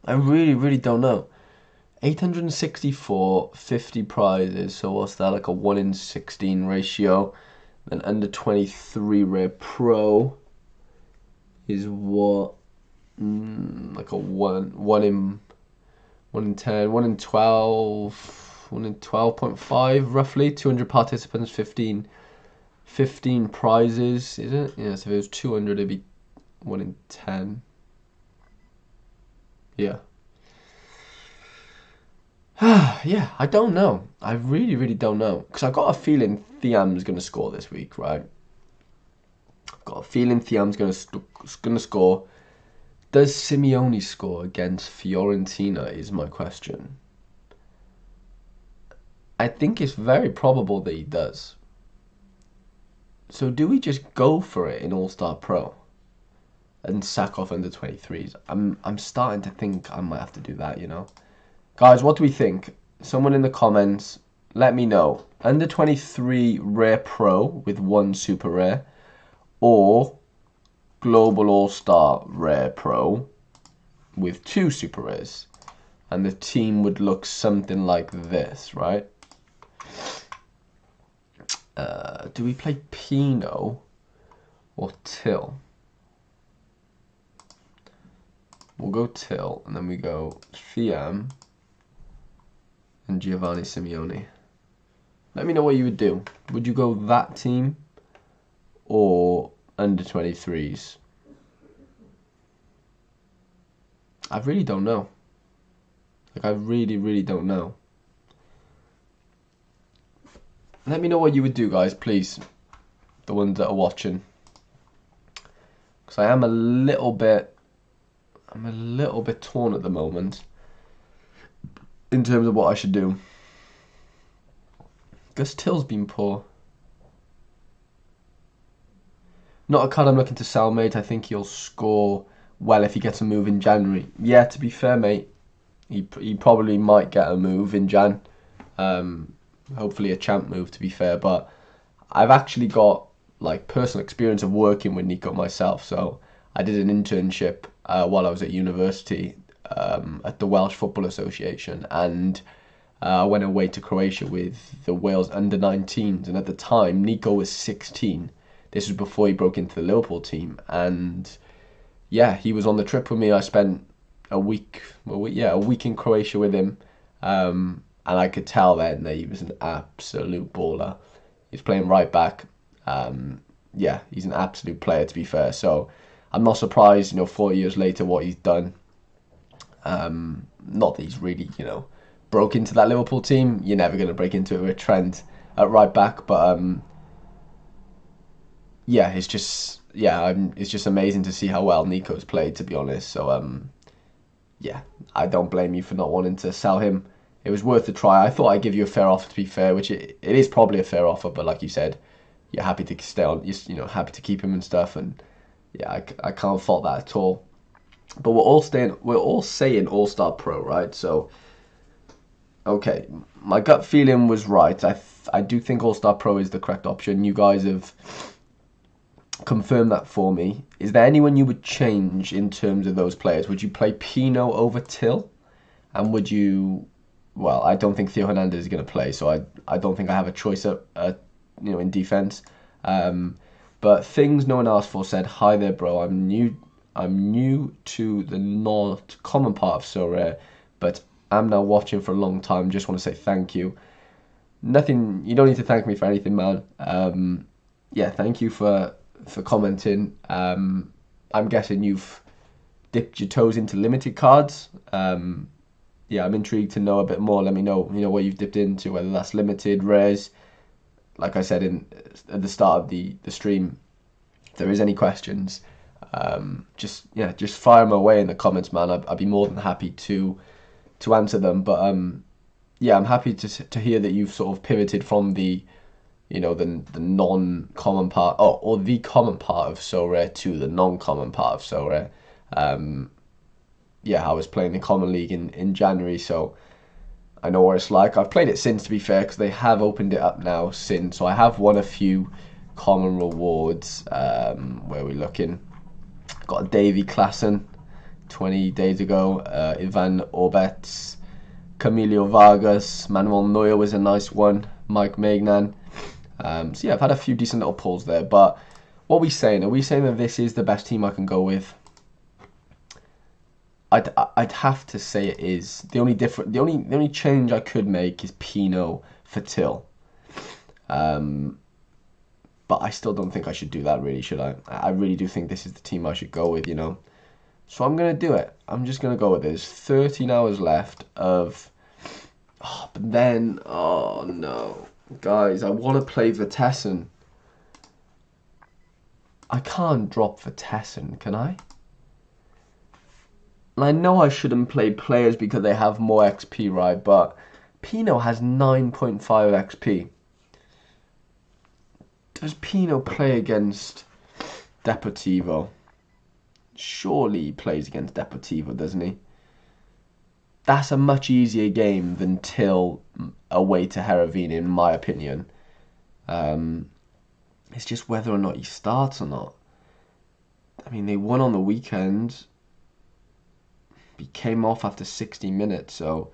I really, really don't know. 864, 50 prizes. So what's that? Like a 1 in 16 ratio. Then Under 23 Rare Pro is what? Like a 1 in 10, 1 in 12, 1 in 12.5 roughly. 200 participants, 15 prizes, is it? Yeah, so if it was 200, it'd be 1 in 10. Yeah. Yeah, I don't know. I really, really don't know. Because I've got a feeling Thiam's going to score this week, right? I've got a feeling Thiam's going to score. Does Simeone score against Fiorentina is my question. I think it's very probable that he does. So do we just go for it in All-Star Pro and sack off Under 23s? I'm starting to think I might have to do that, you know. Guys, what do we think? Someone in the comments, let me know. Under 23 Rare Pro with 1 super rare, or Global All-Star Rare Pro with 2 super rares. And the team would look something like this, right? Do we play Pino or Till? We'll go Till, and then we go Fiam and Giovanni Simeone. Let me know what you would do. Would you go that team or under 23s? I really don't know. Like, I really don't know. Let me know what you would do, guys, please. The ones that are watching. Because I am a little bit torn at the moment in terms of what I should do. Gus Till's been poor. Not a card I'm looking to sell, mate. I think he'll score well if he gets a move in January. Yeah, to be fair, mate, he probably might get a move in Jan. Hopefully a champ move, to be fair. But I've actually got like personal experience of working with Nico myself. So I did an internship while I was at university at the Welsh Football Association, and I went away to Croatia with the Wales under-19s, and at the time Nico was 16. This was before he broke into the Liverpool team, and yeah, he was on the trip with me. I spent a week in Croatia with him, and I could tell then that he was an absolute baller. He was playing right back. Yeah, he's an absolute player, to be fair. So I'm not surprised, 4 years later, what he's done. Not that he's really, broke into that Liverpool team. You're never going to break into it with Trent at right back, but yeah, it's just amazing to see how well Nico's played, to be honest. So yeah, I don't blame you for not wanting to sell him. It was worth a try. I thought I'd give you a fair offer, to be fair, which it is probably a fair offer, but like you said, you're happy to stay on, happy to keep him and stuff, and yeah, I can't fault that at all. But we're all saying All-Star Pro, right? So okay, my gut feeling was right. I do think All-Star Pro is the correct option. You guys have confirmed that for me. Is there anyone you would change in terms of those players? Would you play Pino over Till? And would you... Well, I don't think Theo Hernandez is going to play, so I don't think I have a choice in defense. But Things No One Asked For said, "Hi there, bro. I'm new to the not common part of Sorare, but I'm now watching for a long time. Just want to say thank you." Nothing. You don't need to thank me for anything, man. Yeah, thank you for commenting. I'm guessing you've dipped your toes into limited cards. Yeah, I'm intrigued to know a bit more. Let me know, what you've dipped into, whether that's limited, rares. Like I said at the start of the stream, if there is any questions, just fire them away in the comments, man. I'd be more than happy to answer them. But yeah, I'm happy to hear that you've sort of pivoted from the the non-common part, or the common part of Sorare to the non-common part of Sorare. Yeah, I was playing the Common League in January, so I know what it's like. I've played it since, to be fair, because they have opened it up now since. So I have won a few common rewards. Where we're looking, got a Davy Klassen 20 days ago. Ivan Orbets, Camilo Vargas, Manuel Neuer was a nice one. Mike Magnan. So yeah, I've had a few decent little pulls there. But what are we saying? Are we saying that this is the best team I can go with? I'd have to say it is. The only change I could make is Pino for Till. But I still don't think I should do that, really, should I? I really do think this is the team I should go with, So I'm going to do it. I'm just going to go with it. There's 13 hours left of... Oh, but then... Oh, no. Guys, I want to play Vitesse. I can't drop Vitesse, can I? And I know I shouldn't play players because they have more XP, right? But Pino has 9.5 XP. Does Pino play against Deportivo? Surely he plays against Deportivo, doesn't he? That's a much easier game than Till away to Heravine, in my opinion. It's just whether or not he starts or not. I mean, they won on the weekend. He came off after 60 minutes, so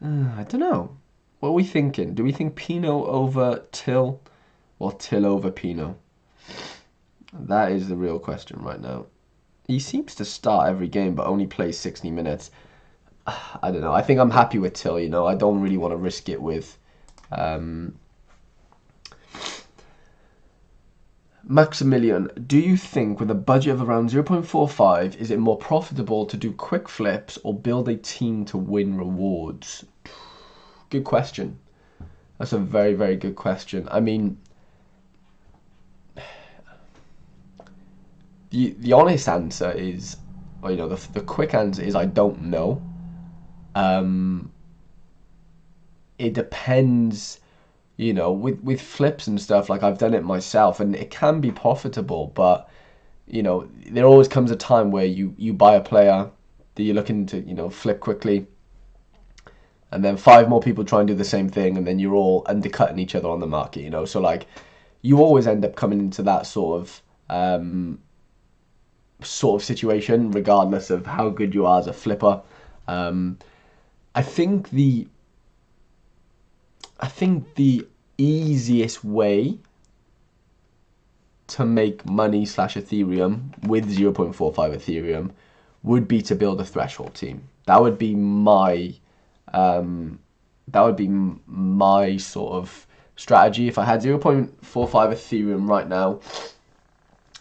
I don't know. What are we thinking? Do we think Pino over Till or Till over Pino? That is the real question right now. He seems to start every game but only plays 60 minutes. I don't know. I think I'm happy with Till, you know. I don't really want to risk it with Maximilian. Do you think with a budget of around 0.45, is it more profitable to do quick flips or build a team to win rewards? Good question. That's a very, very good question. I mean, the honest answer is, well, you know, the quick answer is I don't know. It depends, you know, with flips and stuff. Like, I've done it myself, and it can be profitable, but you know, there always comes a time where you buy a player that you're looking to, you know, flip quickly, and then 5 more people try and do the same thing, and then you're all undercutting each other on the market, you know. So like, you always end up coming into that sort of situation, regardless of how good you are as a flipper. I think the easiest way to make money / Ethereum with 0.45 Ethereum would be to build a threshold team. That would be my sort of strategy. If I had 0.45 Ethereum right now,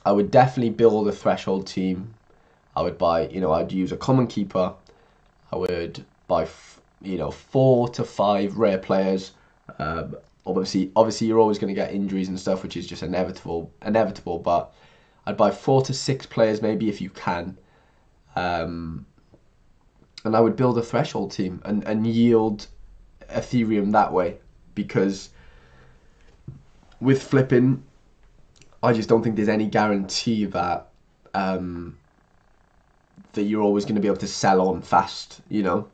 I would definitely build a threshold team. I would buy, you know, I'd use a common keeper. I would buy, you know, 4 to 5 rare players. Obviously, you're always going to get injuries and stuff, which is just inevitable. But I'd buy 4 to 6 players maybe if you can, and I would build a threshold team and yield Ethereum that way. Because with flipping, I just don't think there's any guarantee that that you're always going to be able to sell on fast. You know,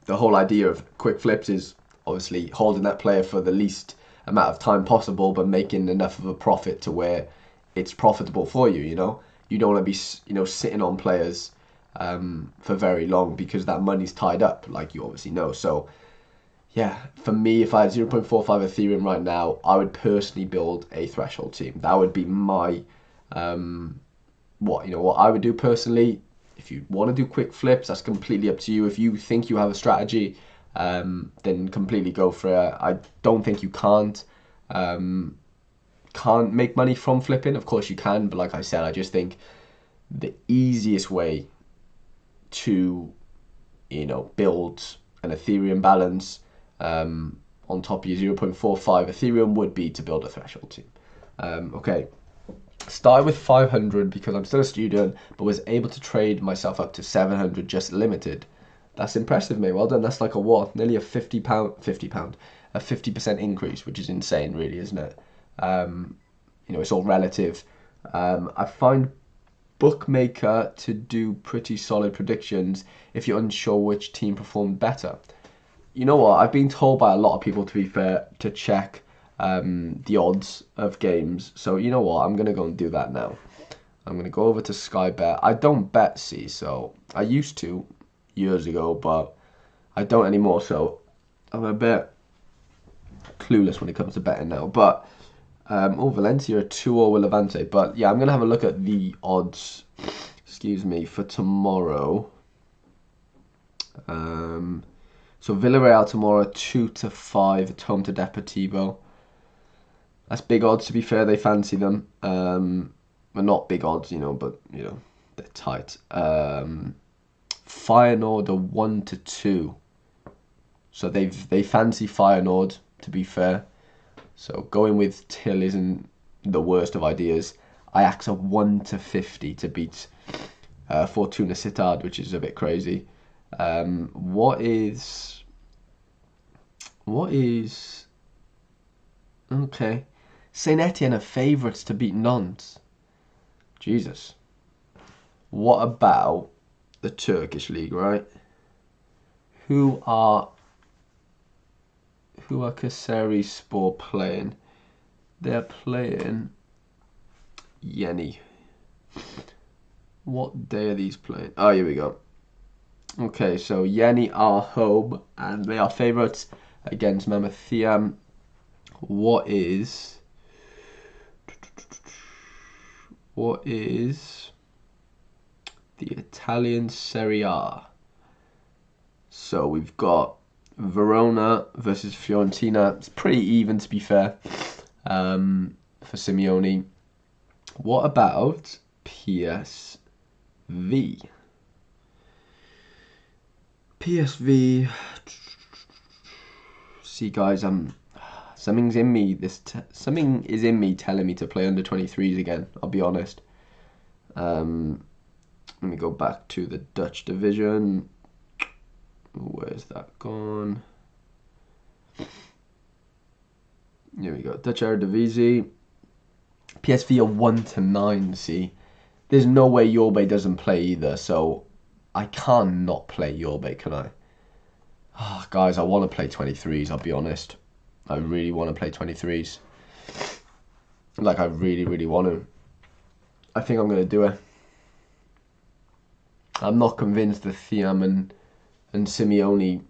the whole idea of quick flips is obviously holding that player for the least amount of time possible, but making enough of a profit to where it's profitable for you. You know, you don't want to be, you know, sitting on players for very long, because that money's tied up, like you obviously know. So yeah, for me, if I had 0.45 Ethereum right now, I would personally build a threshold team. That would be my what I would do personally. If you want to do quick flips, that's completely up to you. If you think you have a strategy, then completely go for it. I don't think you can't make money from flipping. Of course you can, but like I said, I just think the easiest way to, you know, build an Ethereum balance on top of your 0.45 Ethereum would be to build a threshold team. Okay. Started with 500 because I'm still a student, but was able to trade myself up to 700 just limited. That's impressive, mate. Well done. That's like a what? Nearly a £50, a 50% increase, which is insane, really, isn't it? You know, it's all relative. I find Bookmaker to do pretty solid predictions if you're unsure which team performed better. You know what? I've been told by a lot of people, to be fair, to check the odds of games. So you know what? I'm going to go and do that now. I'm going to go over to Sky Bet. I don't bet, see, so I used to years ago, but I don't anymore. So I'm a bit clueless when it comes to betting now. But Valencia are 2-0 with Levante. But yeah, I'm going to have a look at the odds, excuse me, for tomorrow. So Villarreal tomorrow 2-5 at home to Deportivo. That's big odds, to be fair. They fancy them. Well, not big odds, you know, but you know, they're tight. Feyenoord are 1-2. So they fancy Feyenoord, to be fair. So going with Till isn't the worst of ideas. Ajax are 1-50 to beat Fortuna Sittard, which is a bit crazy. What is okay? Saint Etienne are favourites to beat Nantes. Jesus. What about the Turkish league, right? Who are Kayserispor playing? They're playing Yeni. What day are these playing? Oh, here we go. Okay, so Yeni are home, and they are favourites against Mamathiam. What is the Italian Serie A? So we've got Verona versus Fiorentina. It's pretty even, to be fair, for Simeone. What about PSV? PSV. See, guys, something's in me. Something is in me telling me to play under 23s again. I'll be honest. Let me go back to the Dutch division. Where's that gone? Here we go. Dutch Eredivisie. PSV are 1-9. See, there's no way Yorbe doesn't play either. So I can't not play Yorbe, can I? Oh, guys, I want to play 23s. I'll be honest. I really want to play 23s. Like, I really, really want to. I think I'm going to do it. I'm not convinced that Thiam and Simeone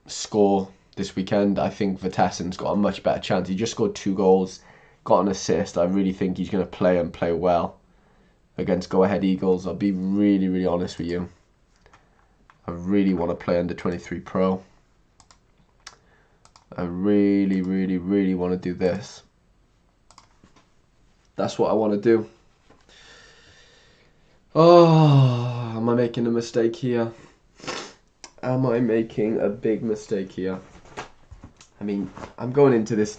score this weekend. I think Vitessen's got a much better chance. He just scored 2 goals, got an assist. I really think he's going to play and play well against Go Ahead Eagles. I'll be really, really honest with you. I really want to play under 23 Pro. I really, really, really want to do this. That's what I want to do. Oh, am I making a mistake here? Am I making a big mistake here? I mean, I'm going into this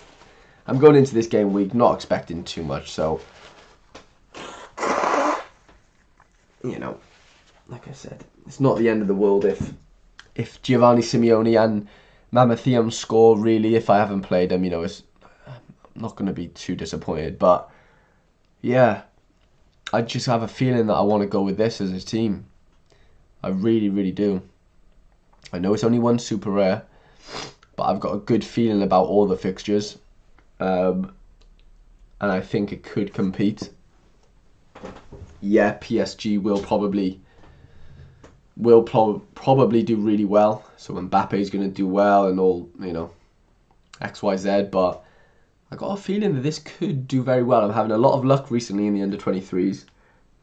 game week not expecting too much, so you know, like I said, it's not the end of the world if Giovanni Simeone and Mamathiam score. Really, if I haven't played them, you know, I'm not going to be too disappointed. But yeah, I just have a feeling that I want to go with this as a team. I really, really do. I know it's only one super rare, but I've got a good feeling about all the fixtures, and I think it could compete. Yeah, PSG will probably do really well. So Mbappe is going to do well and all, you know, XYZ. But I got a feeling that this could do very well. I'm having a lot of luck recently in the under 23s.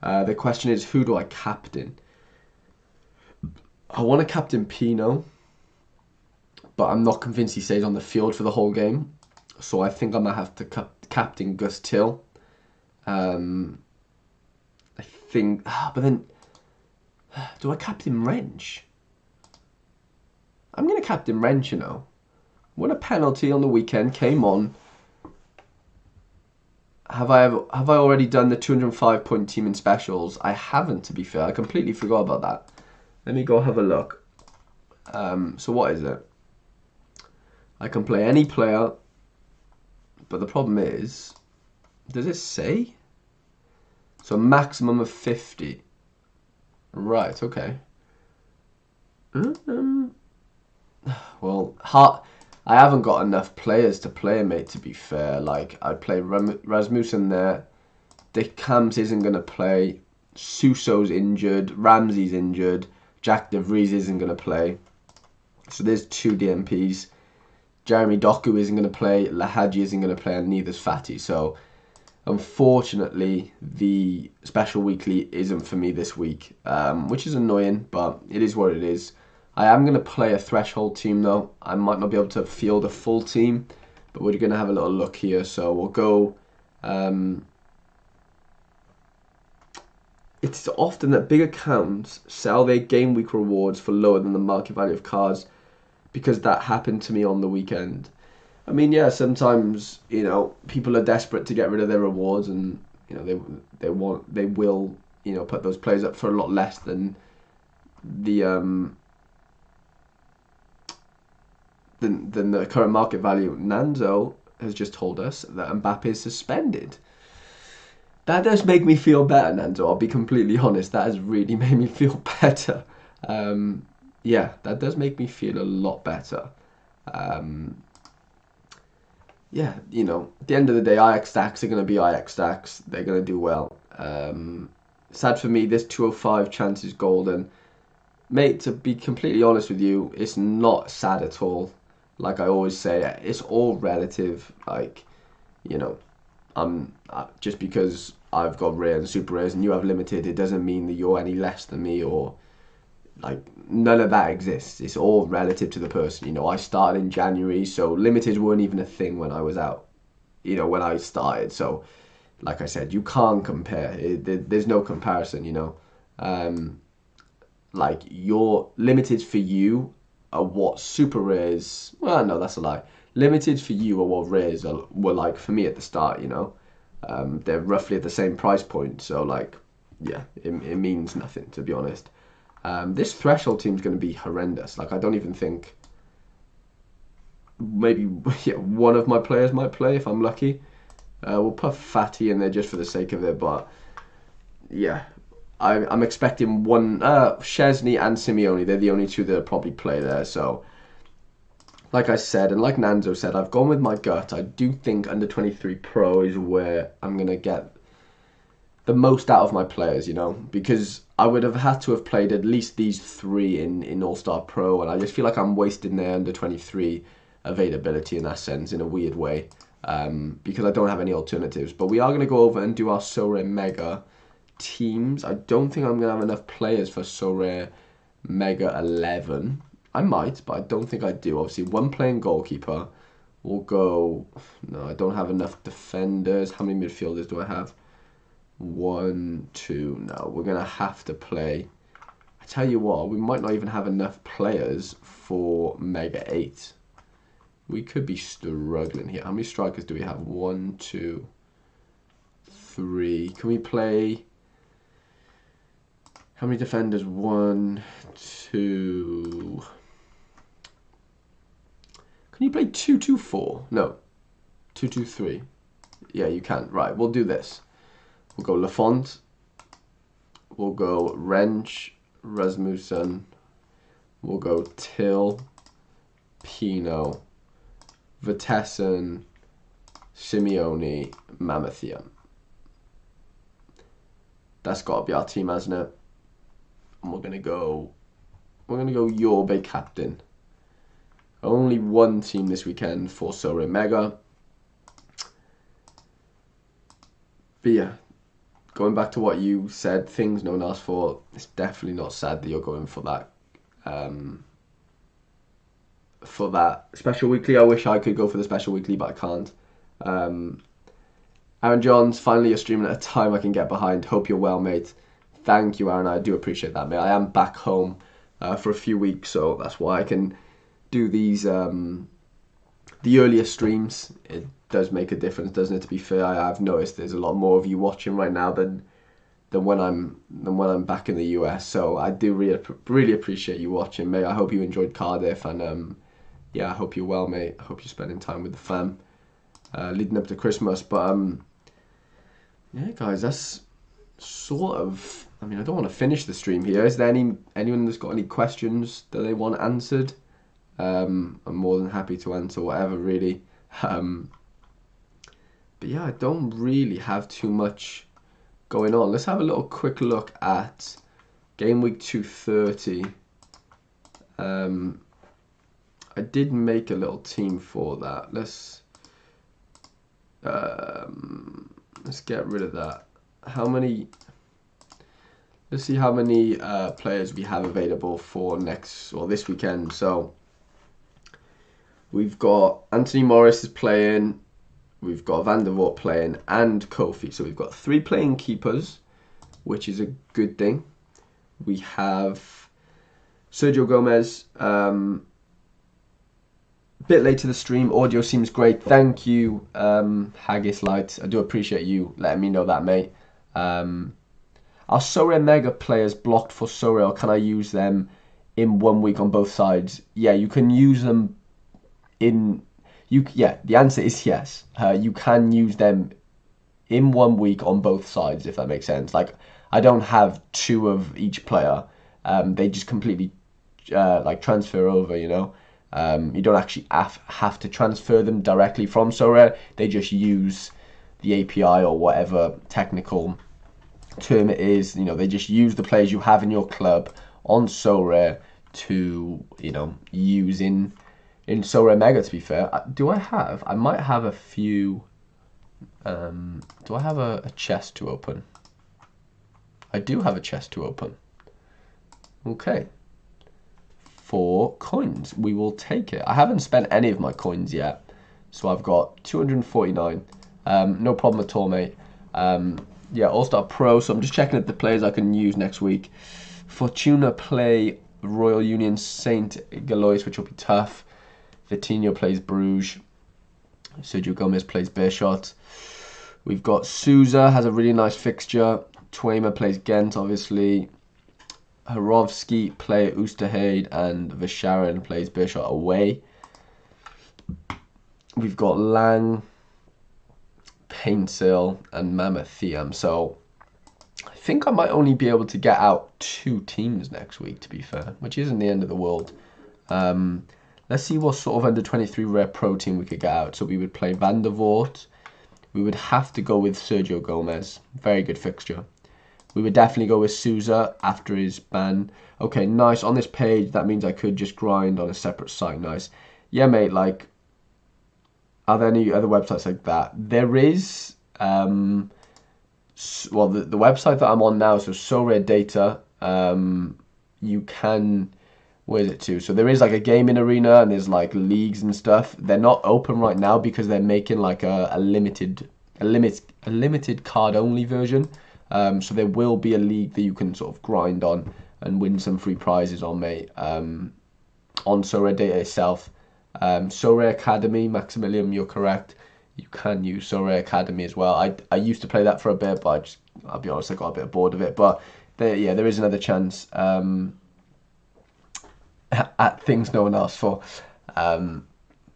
The question is, who do I captain? I want to captain Pino, but I'm not convinced he stays on the field for the whole game. So I think I might have to captain Gus Till. I think, but then, do I captain Wrench? I'm going to captain Wrench, you know. Won a penalty on the weekend, came on. Have I already done the 205-point team in specials? I haven't, to be fair. I completely forgot about that. Let me go have a look. So what is it? I can play any player, but the problem is, does it say? So maximum of 50. Right, okay. Well, I haven't got enough players to play, mate, to be fair. Like, I'd play Rasmussen there. Dick Camps isn't going to play. Suso's injured. Ramsey's injured. Jack De Vries isn't going to play. So there's 2 DMPs. Jeremy Doku isn't going to play. Lahadji isn't going to play, and neither's Fati. So unfortunately, the special weekly isn't for me this week, which is annoying, but it is what it is. I am going to play a threshold team, though. I might not be able to field a full team, but we're going to have a little look here. So we'll go... it's often that big accounts sell their game week rewards for lower than the market value of cards, because that happened to me on the weekend. I mean, yeah, sometimes, you know, people are desperate to get rid of their rewards, and, you know, they will, you know, put those players up for a lot less than the than the current market value. Nanzo has just told us that Mbappe is suspended. That does make me feel better, Nanzo. I'll be completely honest. That has really made me feel better. Yeah, that does make me feel a lot better. Yeah, you know, at the end of the day, Ajax stacks are going to be Ajax stacks. They're going to do well. Sad for me, this 205 chance is golden. Mate, to be completely honest with you, it's not sad at all. Like I always say, it's all relative. Like, you know, just because I've got rare and super rares and you have limited, it doesn't mean that you're any less than me, or like, none of that exists. It's all relative to the person. You know, I started in January, so limiteds weren't even a thing when I was out, you know, when I started. So like I said, you can't compare. There's no comparison, you know. Like, your limiteds for you are what super rares, well, no, that's a lie. Limiteds for you are what rares were like for me at the start, you know. They're roughly at the same price point, so like, yeah, it means nothing, to be honest. This threshold team's going to be horrendous. Like, I don't even think, maybe yeah, one of my players might play if I'm lucky. We'll put FATI in there just for the sake of it, but yeah, I'm expecting one, Szczesny and Simeone. They're the only two that probably play there. So, like I said, and like Nanzo said, I've gone with my gut. I do think under 23 Pro is where I'm going to get the most out of my players, you know, because I would have had to have played at least these three in All-Star Pro, and I just feel like I'm wasting their under 23 availability in that sense, in a weird way, because I don't have any alternatives. But we are going to go over and do our Sorare Mega teams. I don't think I'm going to have enough players for Sorare Mega 11. I might, but I don't think I do. Obviously, one playing goalkeeper. We'll go... No, I don't have enough defenders. How many midfielders do I have? 1, 2. No, we're going to have to play... I tell you what, we might not even have enough players for Mega 8. We could be struggling here. How many strikers do we have? 1, 2, 3. Can we play... How many defenders? 1, 2... Can you play 2-2-4? No. 2-2-3. Yeah, you can. Right, we'll do this. We'll go Lafont. We'll go Wrench, Rasmussen. We'll go Till, Pino, Vitesse, Simeone, Mamathian. That's got to be our team, hasn't it? And we're gonna go your big captain. Only one team this weekend for Sorare Mega. But yeah, going back to what you said, things no one asked for, it's definitely not sad that you're going for that. For that special weekly. I wish I could go for the special weekly, but I can't. Aaron Johns, finally you're streaming at a time I can get behind. Hope you're well, mate. Thank you, Aaron. I do appreciate that, mate. I am back home for a few weeks, so that's why I can do these the earlier streams. It does make a difference, doesn't it? To be fair, I've noticed there's a lot more of you watching right now than when I'm back in the US. So I do really appreciate you watching, mate. I hope you enjoyed Cardiff, and yeah, I hope you're well, mate. I hope you're spending time with the fam leading up to Christmas. But yeah, guys, that's sort of... I mean, I don't want to finish the stream here. Is there anyone that's got any questions that they want answered? I'm more than happy to answer whatever, really. But yeah, I don't really have too much going on. Let's have a little quick look at Gameweek 230. I did make a little team for that. Let's get rid of that. Let's see how many players we have available for this weekend. So we've got Anthony Morris is playing, we've got Van der Voort playing, and Kofi. So we've got 3 playing keepers, which is a good thing. We have Sergio Gomez. Bit late to the stream. Audio seems great. Thank you, Haggis Light. I do appreciate you letting me know that, mate. Are Sorare Mega players blocked for Sorare, or can I use them in 1 week on both sides? Yeah, you can use them yeah, the answer is yes. You can use them in 1 week on both sides, if that makes sense. Like, I don't have 2 of each player. They just completely like transfer over, you know. You don't actually have to transfer them directly from Sorare. They just use the API or whatever technical term it is. You know, they just use the players you have in your club on Sorare to, you know, use in Sorare Mega, to be fair. I might have a few, do I have a chest to open? I do have a chest to open. Okay. 4 coins. We will take it. I haven't spent any of my coins yet, so I've got 249. No problem at all, mate. Yeah, All-Star Pro, so I'm just checking at the players I can use next week. Fortuna play Royal Union Saint Galois, which will be tough. Vitinho plays Bruges. Sergio Gomez plays Beerschot. We've got Souza, has a really nice fixture. Twaima plays Ghent, obviously. Harovsky play Oosterheide, and Visharan plays Beerschot away. We've got Lang, Paintsill, and Mamathiam. So I think I might only be able to get out 2 teams next week, to be fair, which isn't the end of the world. Let's see what sort of under 23 rare pro team we could get out. So we would play Van der Voort. We would have to go with Sergio Gomez. Very good fixture. We would definitely go with Souza after his ban. Okay, nice. On this page, that means I could just grind on a separate site. Nice. Yeah, mate, like, are there any other websites like that? There is, well, the website that I'm on now, so Sorare Data, you can, where is it to? So there is like a gaming arena and there's like leagues and stuff. They're not open right now because they're making like a limited card only version. So there will be a league that you can sort of grind on and win some free prizes on, mate. On Sorare Data itself. Sorare Academy, Maximilian, you're correct. You can use Sorare Academy as well. I used to play that for a bit, but I'll be honest, I got a bit bored of it. But there is another chance at things no one asked for. But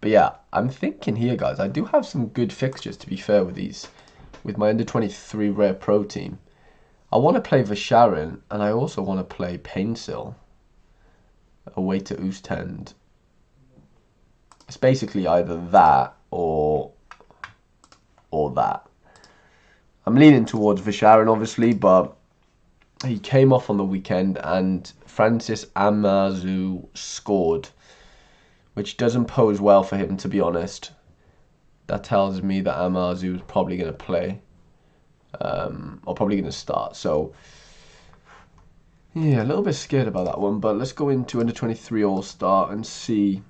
yeah, I'm thinking here, guys, I do have some good fixtures, to be fair, with my under 23 rare pro team. I want to play Visharan, and I also want to play Paintsill away to Oostend. It's basically either that or that. I'm leaning towards Visharan, obviously, but he came off on the weekend and Francis Amazu scored, which doesn't pose well for him, to be honest. That tells me that Amazu is probably going to play, or probably going to start. So, yeah, a little bit scared about that one, but let's go into under 23 All-Star and see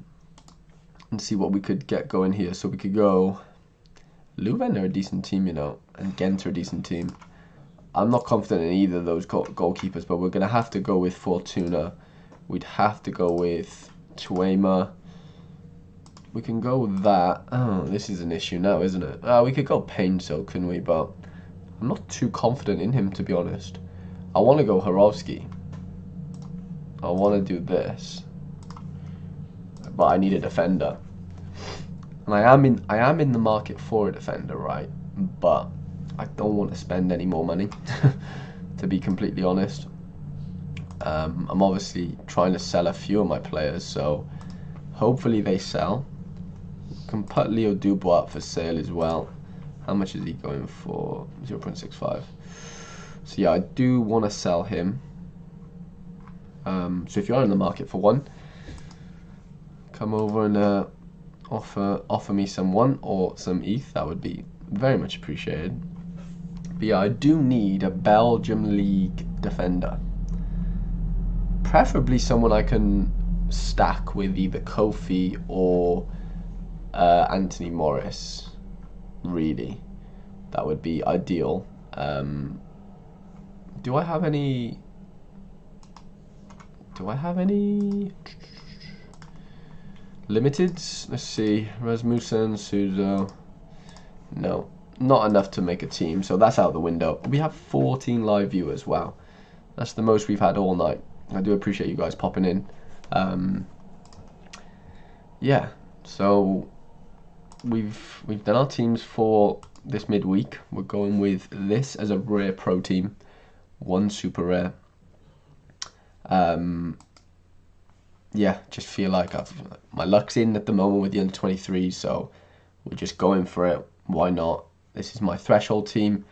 what we could get going here. So we could go Leuven are a decent team, you know, and Ghent are a decent team. I'm not confident in either of those goalkeepers, but we're going to have to go with Fortuna. We'd have to go with Twaima. We can go with that. Oh, this is an issue now, isn't it? We could go Paintsill, couldn't we? But I'm not too confident in him, to be honest. I want to go Harovsky. I want to do this. But I need a defender. And I am in the market for a defender, right? But I don't want to spend any more money, to be completely honest. I'm obviously trying to sell a few of my players, so hopefully they sell. Can put Leo Dubois up for sale as well. How much is he going for? 0.65. So yeah, I do want to sell him. So if you are in the market for one, come over and offer me some one or some ETH. That would be very much appreciated. But yeah, I do need a Belgium League defender. Preferably someone I can stack with either Kofi or Anthony Morris. Really, that would be ideal. Do I have any limiteds? Let's see. Rasmussen, Suzo. No, not enough to make a team, so that's out the window. We have 14 live viewers. Wow, that's the most we've had all night. I do appreciate you guys popping in. Yeah, so we've done our teams for this midweek. We're going with this as a rare pro team, one super rare. Yeah, just feel like my luck's in at the moment with the under 23, so we're just going for it. Why not? This is my threshold team.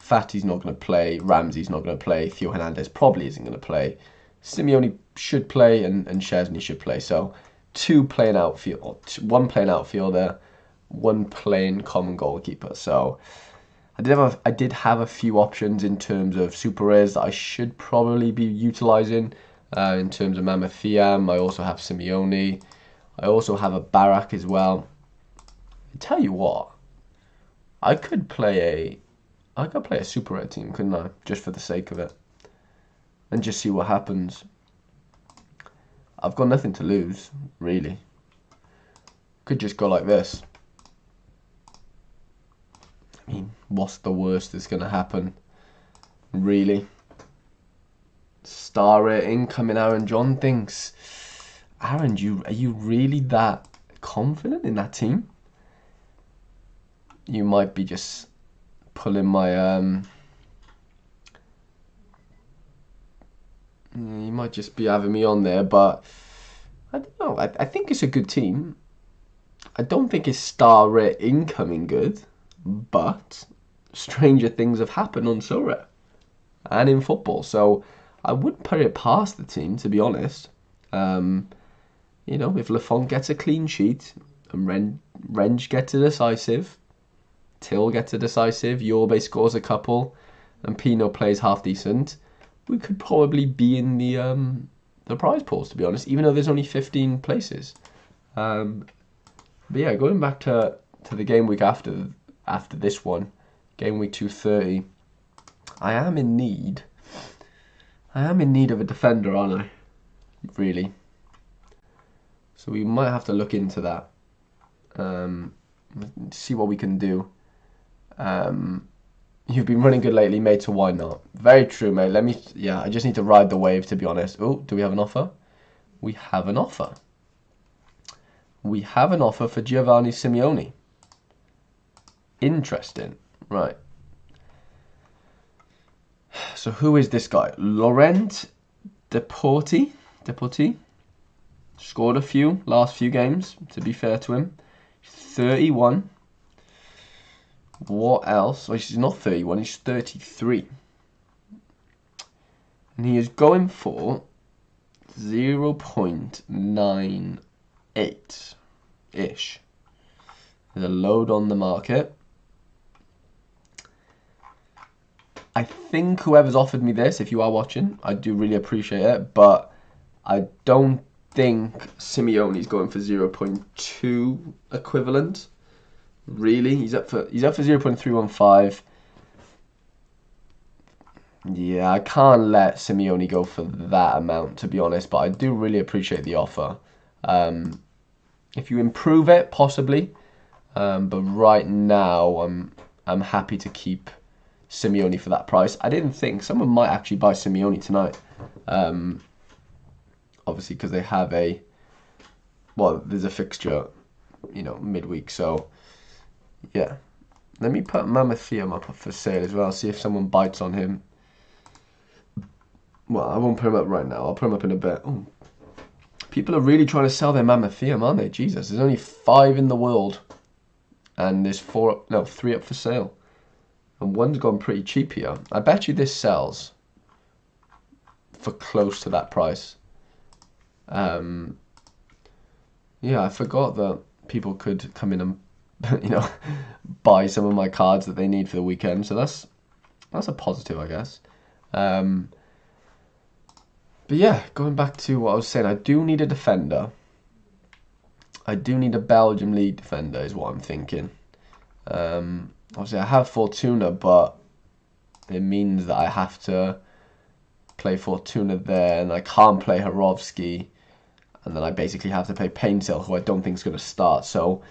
Fati's not going to play. Ramsey's not going to play. Theo Hernandez probably isn't going to play. Simeone should play, and Szczesny should play. So one playing outfielder, one playing common goalkeeper. So I did have a few options in terms of super rares that I should probably be utilising. In terms of Mama Thiam, I also have Simeone. I also have a Barak as well. I tell you what, I could play a super rare team, couldn't I? Just for the sake of it. And just see what happens. I've got nothing to lose, really. Could just go like this. I mean, what's the worst that's going to happen? Really? Star rating coming. Aaron John thinks. Aaron, are you really that confident in that team? You might be just pulling my you might just be having me on there, but I don't know. I think it's a good team. I don't think it's star rate incoming good, but stranger things have happened on Sorare and in football, so I wouldn't put it past the team, to be honest. You know, if Lafont gets a clean sheet and Renge gets a decisive, Till gets a decisive, Yorbe scores a couple, and Pino plays half decent, we could probably be in the prize pools, to be honest, even though there's only 15 places. But yeah, going back to the game week after this one, game week 230, I am in need of a defender, aren't I? Really. So we might have to look into that. See what we can do. You've been running good lately, mate, so why not? Very true, mate. I just need to ride the wave, to be honest. Oh, do we have an offer? We have an offer. We have an offer for Giovanni Simeone. Interesting. Right. So who is this guy? Laurent Deporti. Scored a few last few games, to be fair to him. 31. What else? Well, he's not 31, he's 33. And he is going for 0.98-ish. There's a load on the market. I think whoever's offered me this, if you are watching, I do really appreciate it, but I don't think Simeone's going for 0.2 equivalent. Really, he's up for 0.315. Yeah, I can't let Simeone go for that amount, to be honest, but I do really appreciate the offer. If you improve it, possibly, but right now I'm happy to keep Simeone for that price. I didn't think someone might actually buy Simeone tonight. Obviously, because they have there's a fixture, midweek. So, yeah. Let me put Mama Thiam up for sale as well. See if someone bites on him. Well, I won't put him up right now. I'll put him up in a bit. Ooh. People are really trying to sell their Mama Thiam, aren't they? Jesus, there's only 5 in the world, and there's 3 up for sale. And one's gone pretty cheap here. I bet you this sells for close to that price. Yeah, I forgot that people could come in and buy some of my cards that they need for the weekend. So that's a positive, I guess. But yeah, going back to what I was saying, I do need a defender. I do need a Belgium league defender, is what I'm thinking. Obviously, I have Fortuna, but it means that I have to play Fortuna there, and I can't play Horovsky, and then I basically have to play Paintsill, who I don't think is going to start. So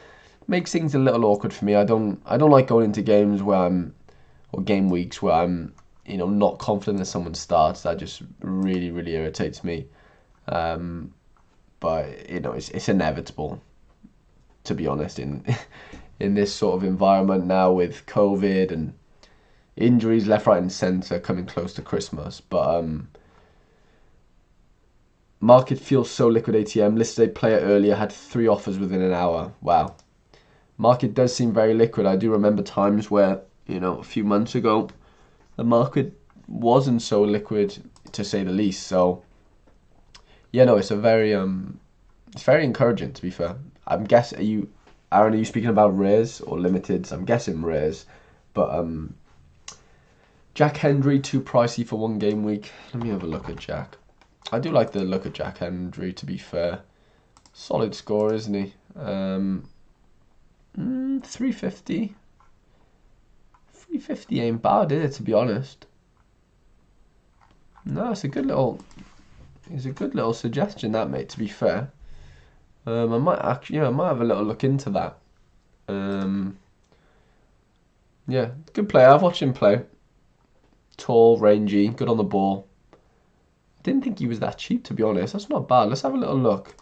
it makes things a little awkward for me. I don't like going into games or game weeks where I'm not confident that someone starts. That just really, really irritates me. But it's inevitable, to be honest, in this sort of environment now with COVID and injuries left, right, and centre coming close to Christmas. But market feels so liquid. ATM listed a player earlier, had 3 offers within an hour. Wow, market does seem very liquid. I do remember times where a few months ago the market wasn't so liquid, to say the least. So yeah, no, it's very encouraging, to be fair. I'm guessing, Aaron, are you speaking about rares or limiteds? I'm guessing rares, but Jack Hendry too pricey for one game week. Let me have a look at Jack. I do like the look of Jack Hendry, to be fair. Solid score, isn't he? 350. 350 ain't bad, is it, to be honest? No, it's a good little suggestion, that, mate, to be fair. I might have a little look into that. Yeah, good player. I've watched him play. Tall, rangy, good on the ball. I didn't think he was that cheap, to be honest. That's not bad. Let's have a little look.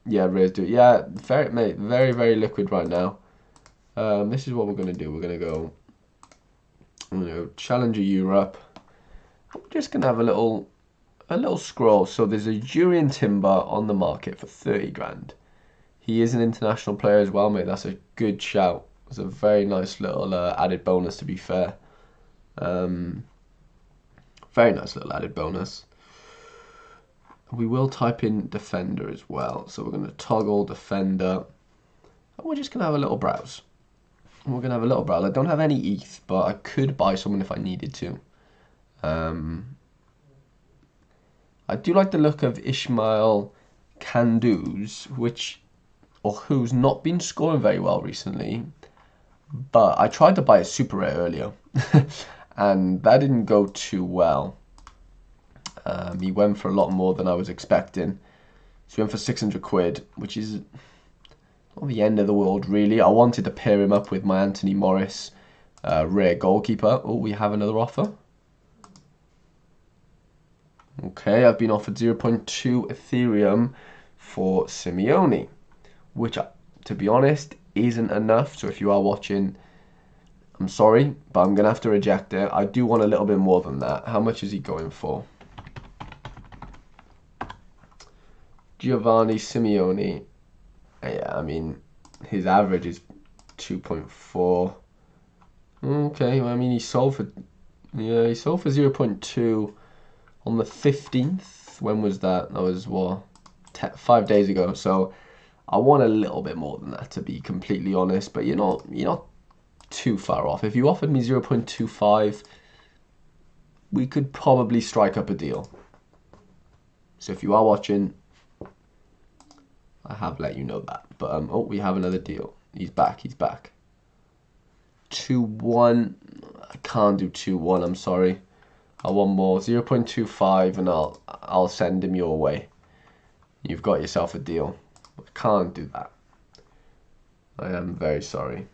Yeah, Rays do it. Yeah, very, very liquid right now. This is what we're gonna do. We're gonna go Challenger Europe. We're just gonna have a little scroll. So there's a Jurien Timber on the market for 30 grand. He is an international player as well, mate. That's a good shout. It's a very nice little added bonus, to be fair. Very nice little added bonus. We will type in defender as well. So we're going to toggle defender. And we're just going to have a little browse. I don't have any ETH, but I could buy someone if I needed to. I do like the look of Ishmael Kandus, who's not been scoring very well recently. But I tried to buy a super rare earlier, and that didn't go too well. He went for a lot more than I was expecting. So he went for 600 quid, which is not the end of the world, really. I wanted to pair him up with my Anthony Morris rare goalkeeper. Oh, we have another offer. Okay, I've been offered 0.2 Ethereum for Simeone, which, to be honest, isn't enough. So if you are watching, I'm sorry, but I'm going to have to reject it. I do want a little bit more than that. How much is he going for? Giovanni Simeone. Yeah, I mean, his average is 2.4. Okay, well, I mean, he sold for 0.2 on the 15th. When was that? That was, what, 5 days ago. So I want a little bit more than that, to be completely honest. But you're not too far off. If you offered me 0.25, we could probably strike up a deal. So if you are watching, I have let you know that. But oh, we have another deal. He's back. 2-1. I can't do 2-1. I'm sorry. I want more. 0.25, and I'll send him your way. You've got yourself a deal. I can't do that. I am very sorry.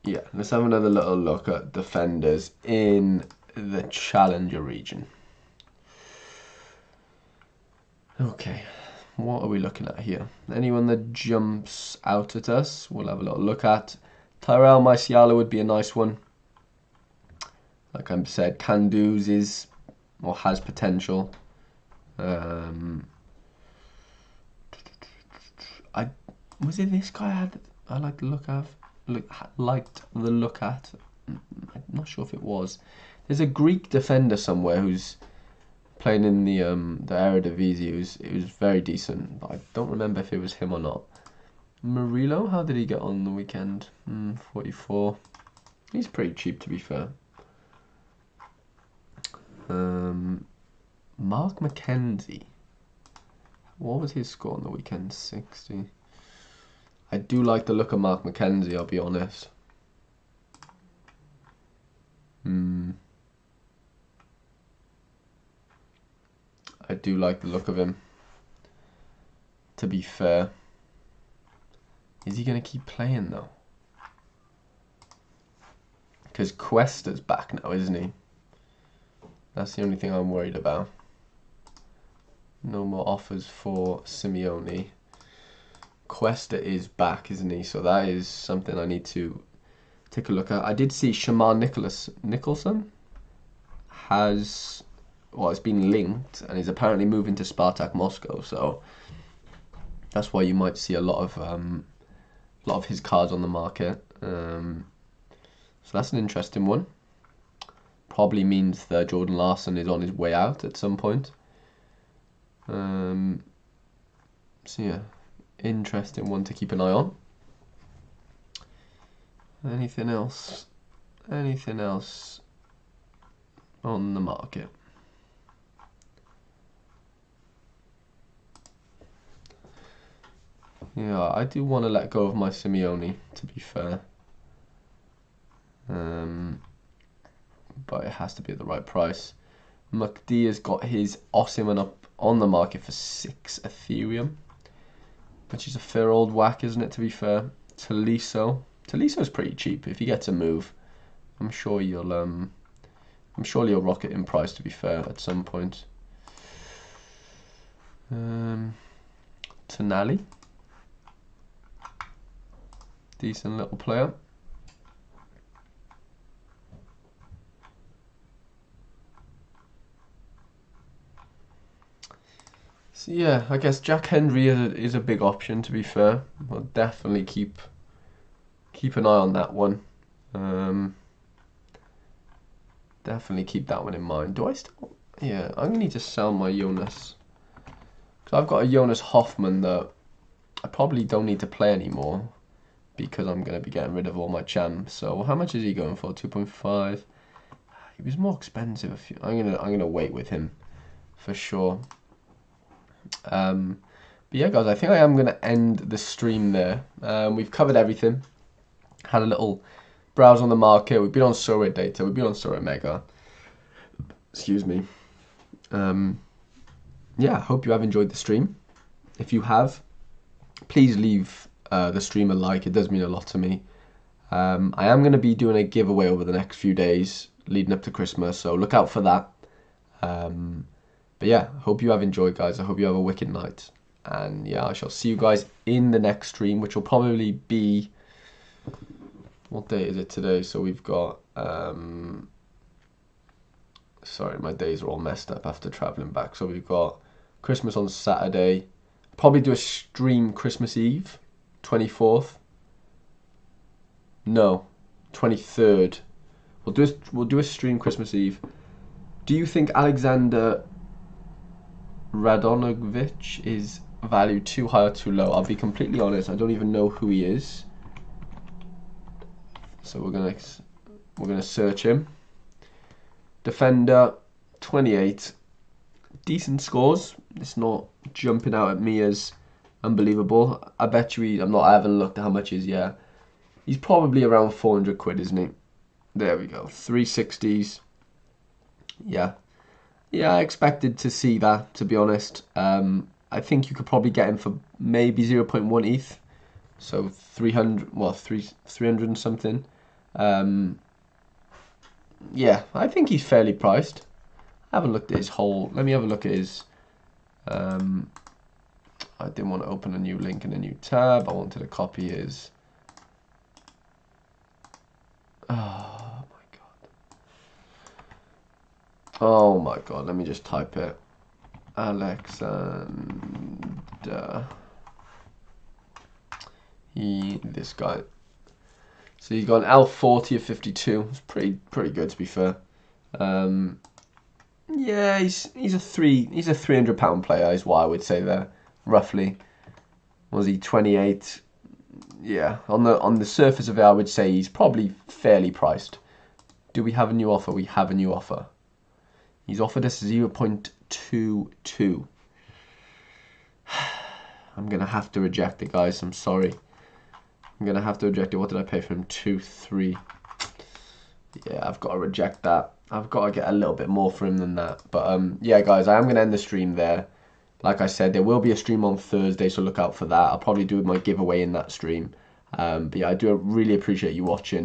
Yeah, let's have another little look at defenders in the Challenger region. Okay, what are we looking at here? Anyone that jumps out at us, we'll have a little look at. Tyrell Maisiala would be a nice one. Like I said, Kandus is, or has potential. Was it this guy I liked the look of? Liked the look at? I'm not sure if it was. There's a Greek defender somewhere who's playing in the Eredivisie. It was very decent, but I don't remember if it was him or not. Murillo, how did he get on the weekend? 44. He's pretty cheap, to be fair. Mark McKenzie. What was his score on the weekend? 60. I do like the look of Mark McKenzie, I'll be honest. I do like the look of him, to be fair. Is he going to keep playing, though? Because Cuesta's back now, isn't he? That's the only thing I'm worried about. No more offers for Simeone. Cuesta is back, isn't he? So that is something I need to take a look at. I did see Shamar Nicholson has, well, it's been linked and is apparently moving to Spartak Moscow. So that's why you might see a lot of a lot of his cards on the market. So that's an interesting one. Probably means that Jordan Larson is on his way out at some point. So yeah, interesting one to keep an eye on. Anything else? Anything else on the market? Yeah, I do want to let go of my Simeone, to be fair. But it has to be at the right price. McD has got his Osimhen up on the market for 6 Ethereum, which is a fair old whack, isn't it, to be fair? Tolisso is pretty cheap. If he gets a move, I'm sure you'll rocket in price, to be fair, at some point. Tonali, decent little player. So yeah, I guess Jack Hendry is a big option, to be fair. I'll definitely keep an eye on that one. Definitely keep that one in mind. Do I still? Yeah, I'm gonna need to sell my Jonas. Because I've got a Jonas Hoffman that I probably don't need to play anymore, because I'm gonna be getting rid of all my champs. So how much is he going for? 2.5. He was more expensive. I'm gonna wait with him for sure. But yeah, guys, I think I am gonna end the stream there. We've covered everything. Had a little browse on the market. We've been on Sorare data. We've been on Sorare Mega. Excuse me. Yeah, I hope you have enjoyed the stream. If you have, please leave the stream a like. It does mean a lot to me. I am going to be doing a giveaway over the next few days leading up to Christmas, so look out for that. But yeah, hope you have enjoyed, guys. I hope you have a wicked night. And yeah, I shall see you guys in the next stream, which will probably be... What day is it today? So we've got... Sorry, my days are all messed up after travelling back. So we've got Christmas on Saturday. Probably do a stream Christmas Eve, 24th. No, 23rd. We'll do a stream Christmas Eve. Do you think Alexander Radonovic is valued too high or too low? I'll be completely honest, I don't even know who he is. So we're gonna search him. Defender, 28. Decent scores. It's not jumping out at me as unbelievable. I bet you I haven't looked at how much he is yet. He's probably around 400 quid, isn't he? There we go. 360s. Yeah. Yeah, I expected to see that, to be honest. I think you could probably get him for maybe 0.1 ETH. So 300, well, 300 and something. Yeah, I think he's fairly priced. I haven't looked at his whole... Let me have a look at his... I didn't want to open a new link in a new tab. I wanted to copy his... Oh, my God. Oh, my God. Let me just type it. Alexander... This guy... So he's got an L40 of 52. It's pretty good, to be fair. Yeah, he's a £300 player is what I would say there, roughly. Was he 28? Yeah, on the surface of it, I would say he's probably fairly priced. Do we have a new offer? We have a new offer. He's offered us 0.22. I'm gonna have to reject it, guys. I'm sorry. I'm gonna have to reject it. What did I pay for him? 2.3. Yeah, I've got to reject that. I've got to get a little bit more for him than that. But yeah, guys, I am gonna end the stream there. Like I said, there will be a stream on Thursday, so look out for that. I'll probably do my giveaway in that stream. But yeah, I do really appreciate you watching.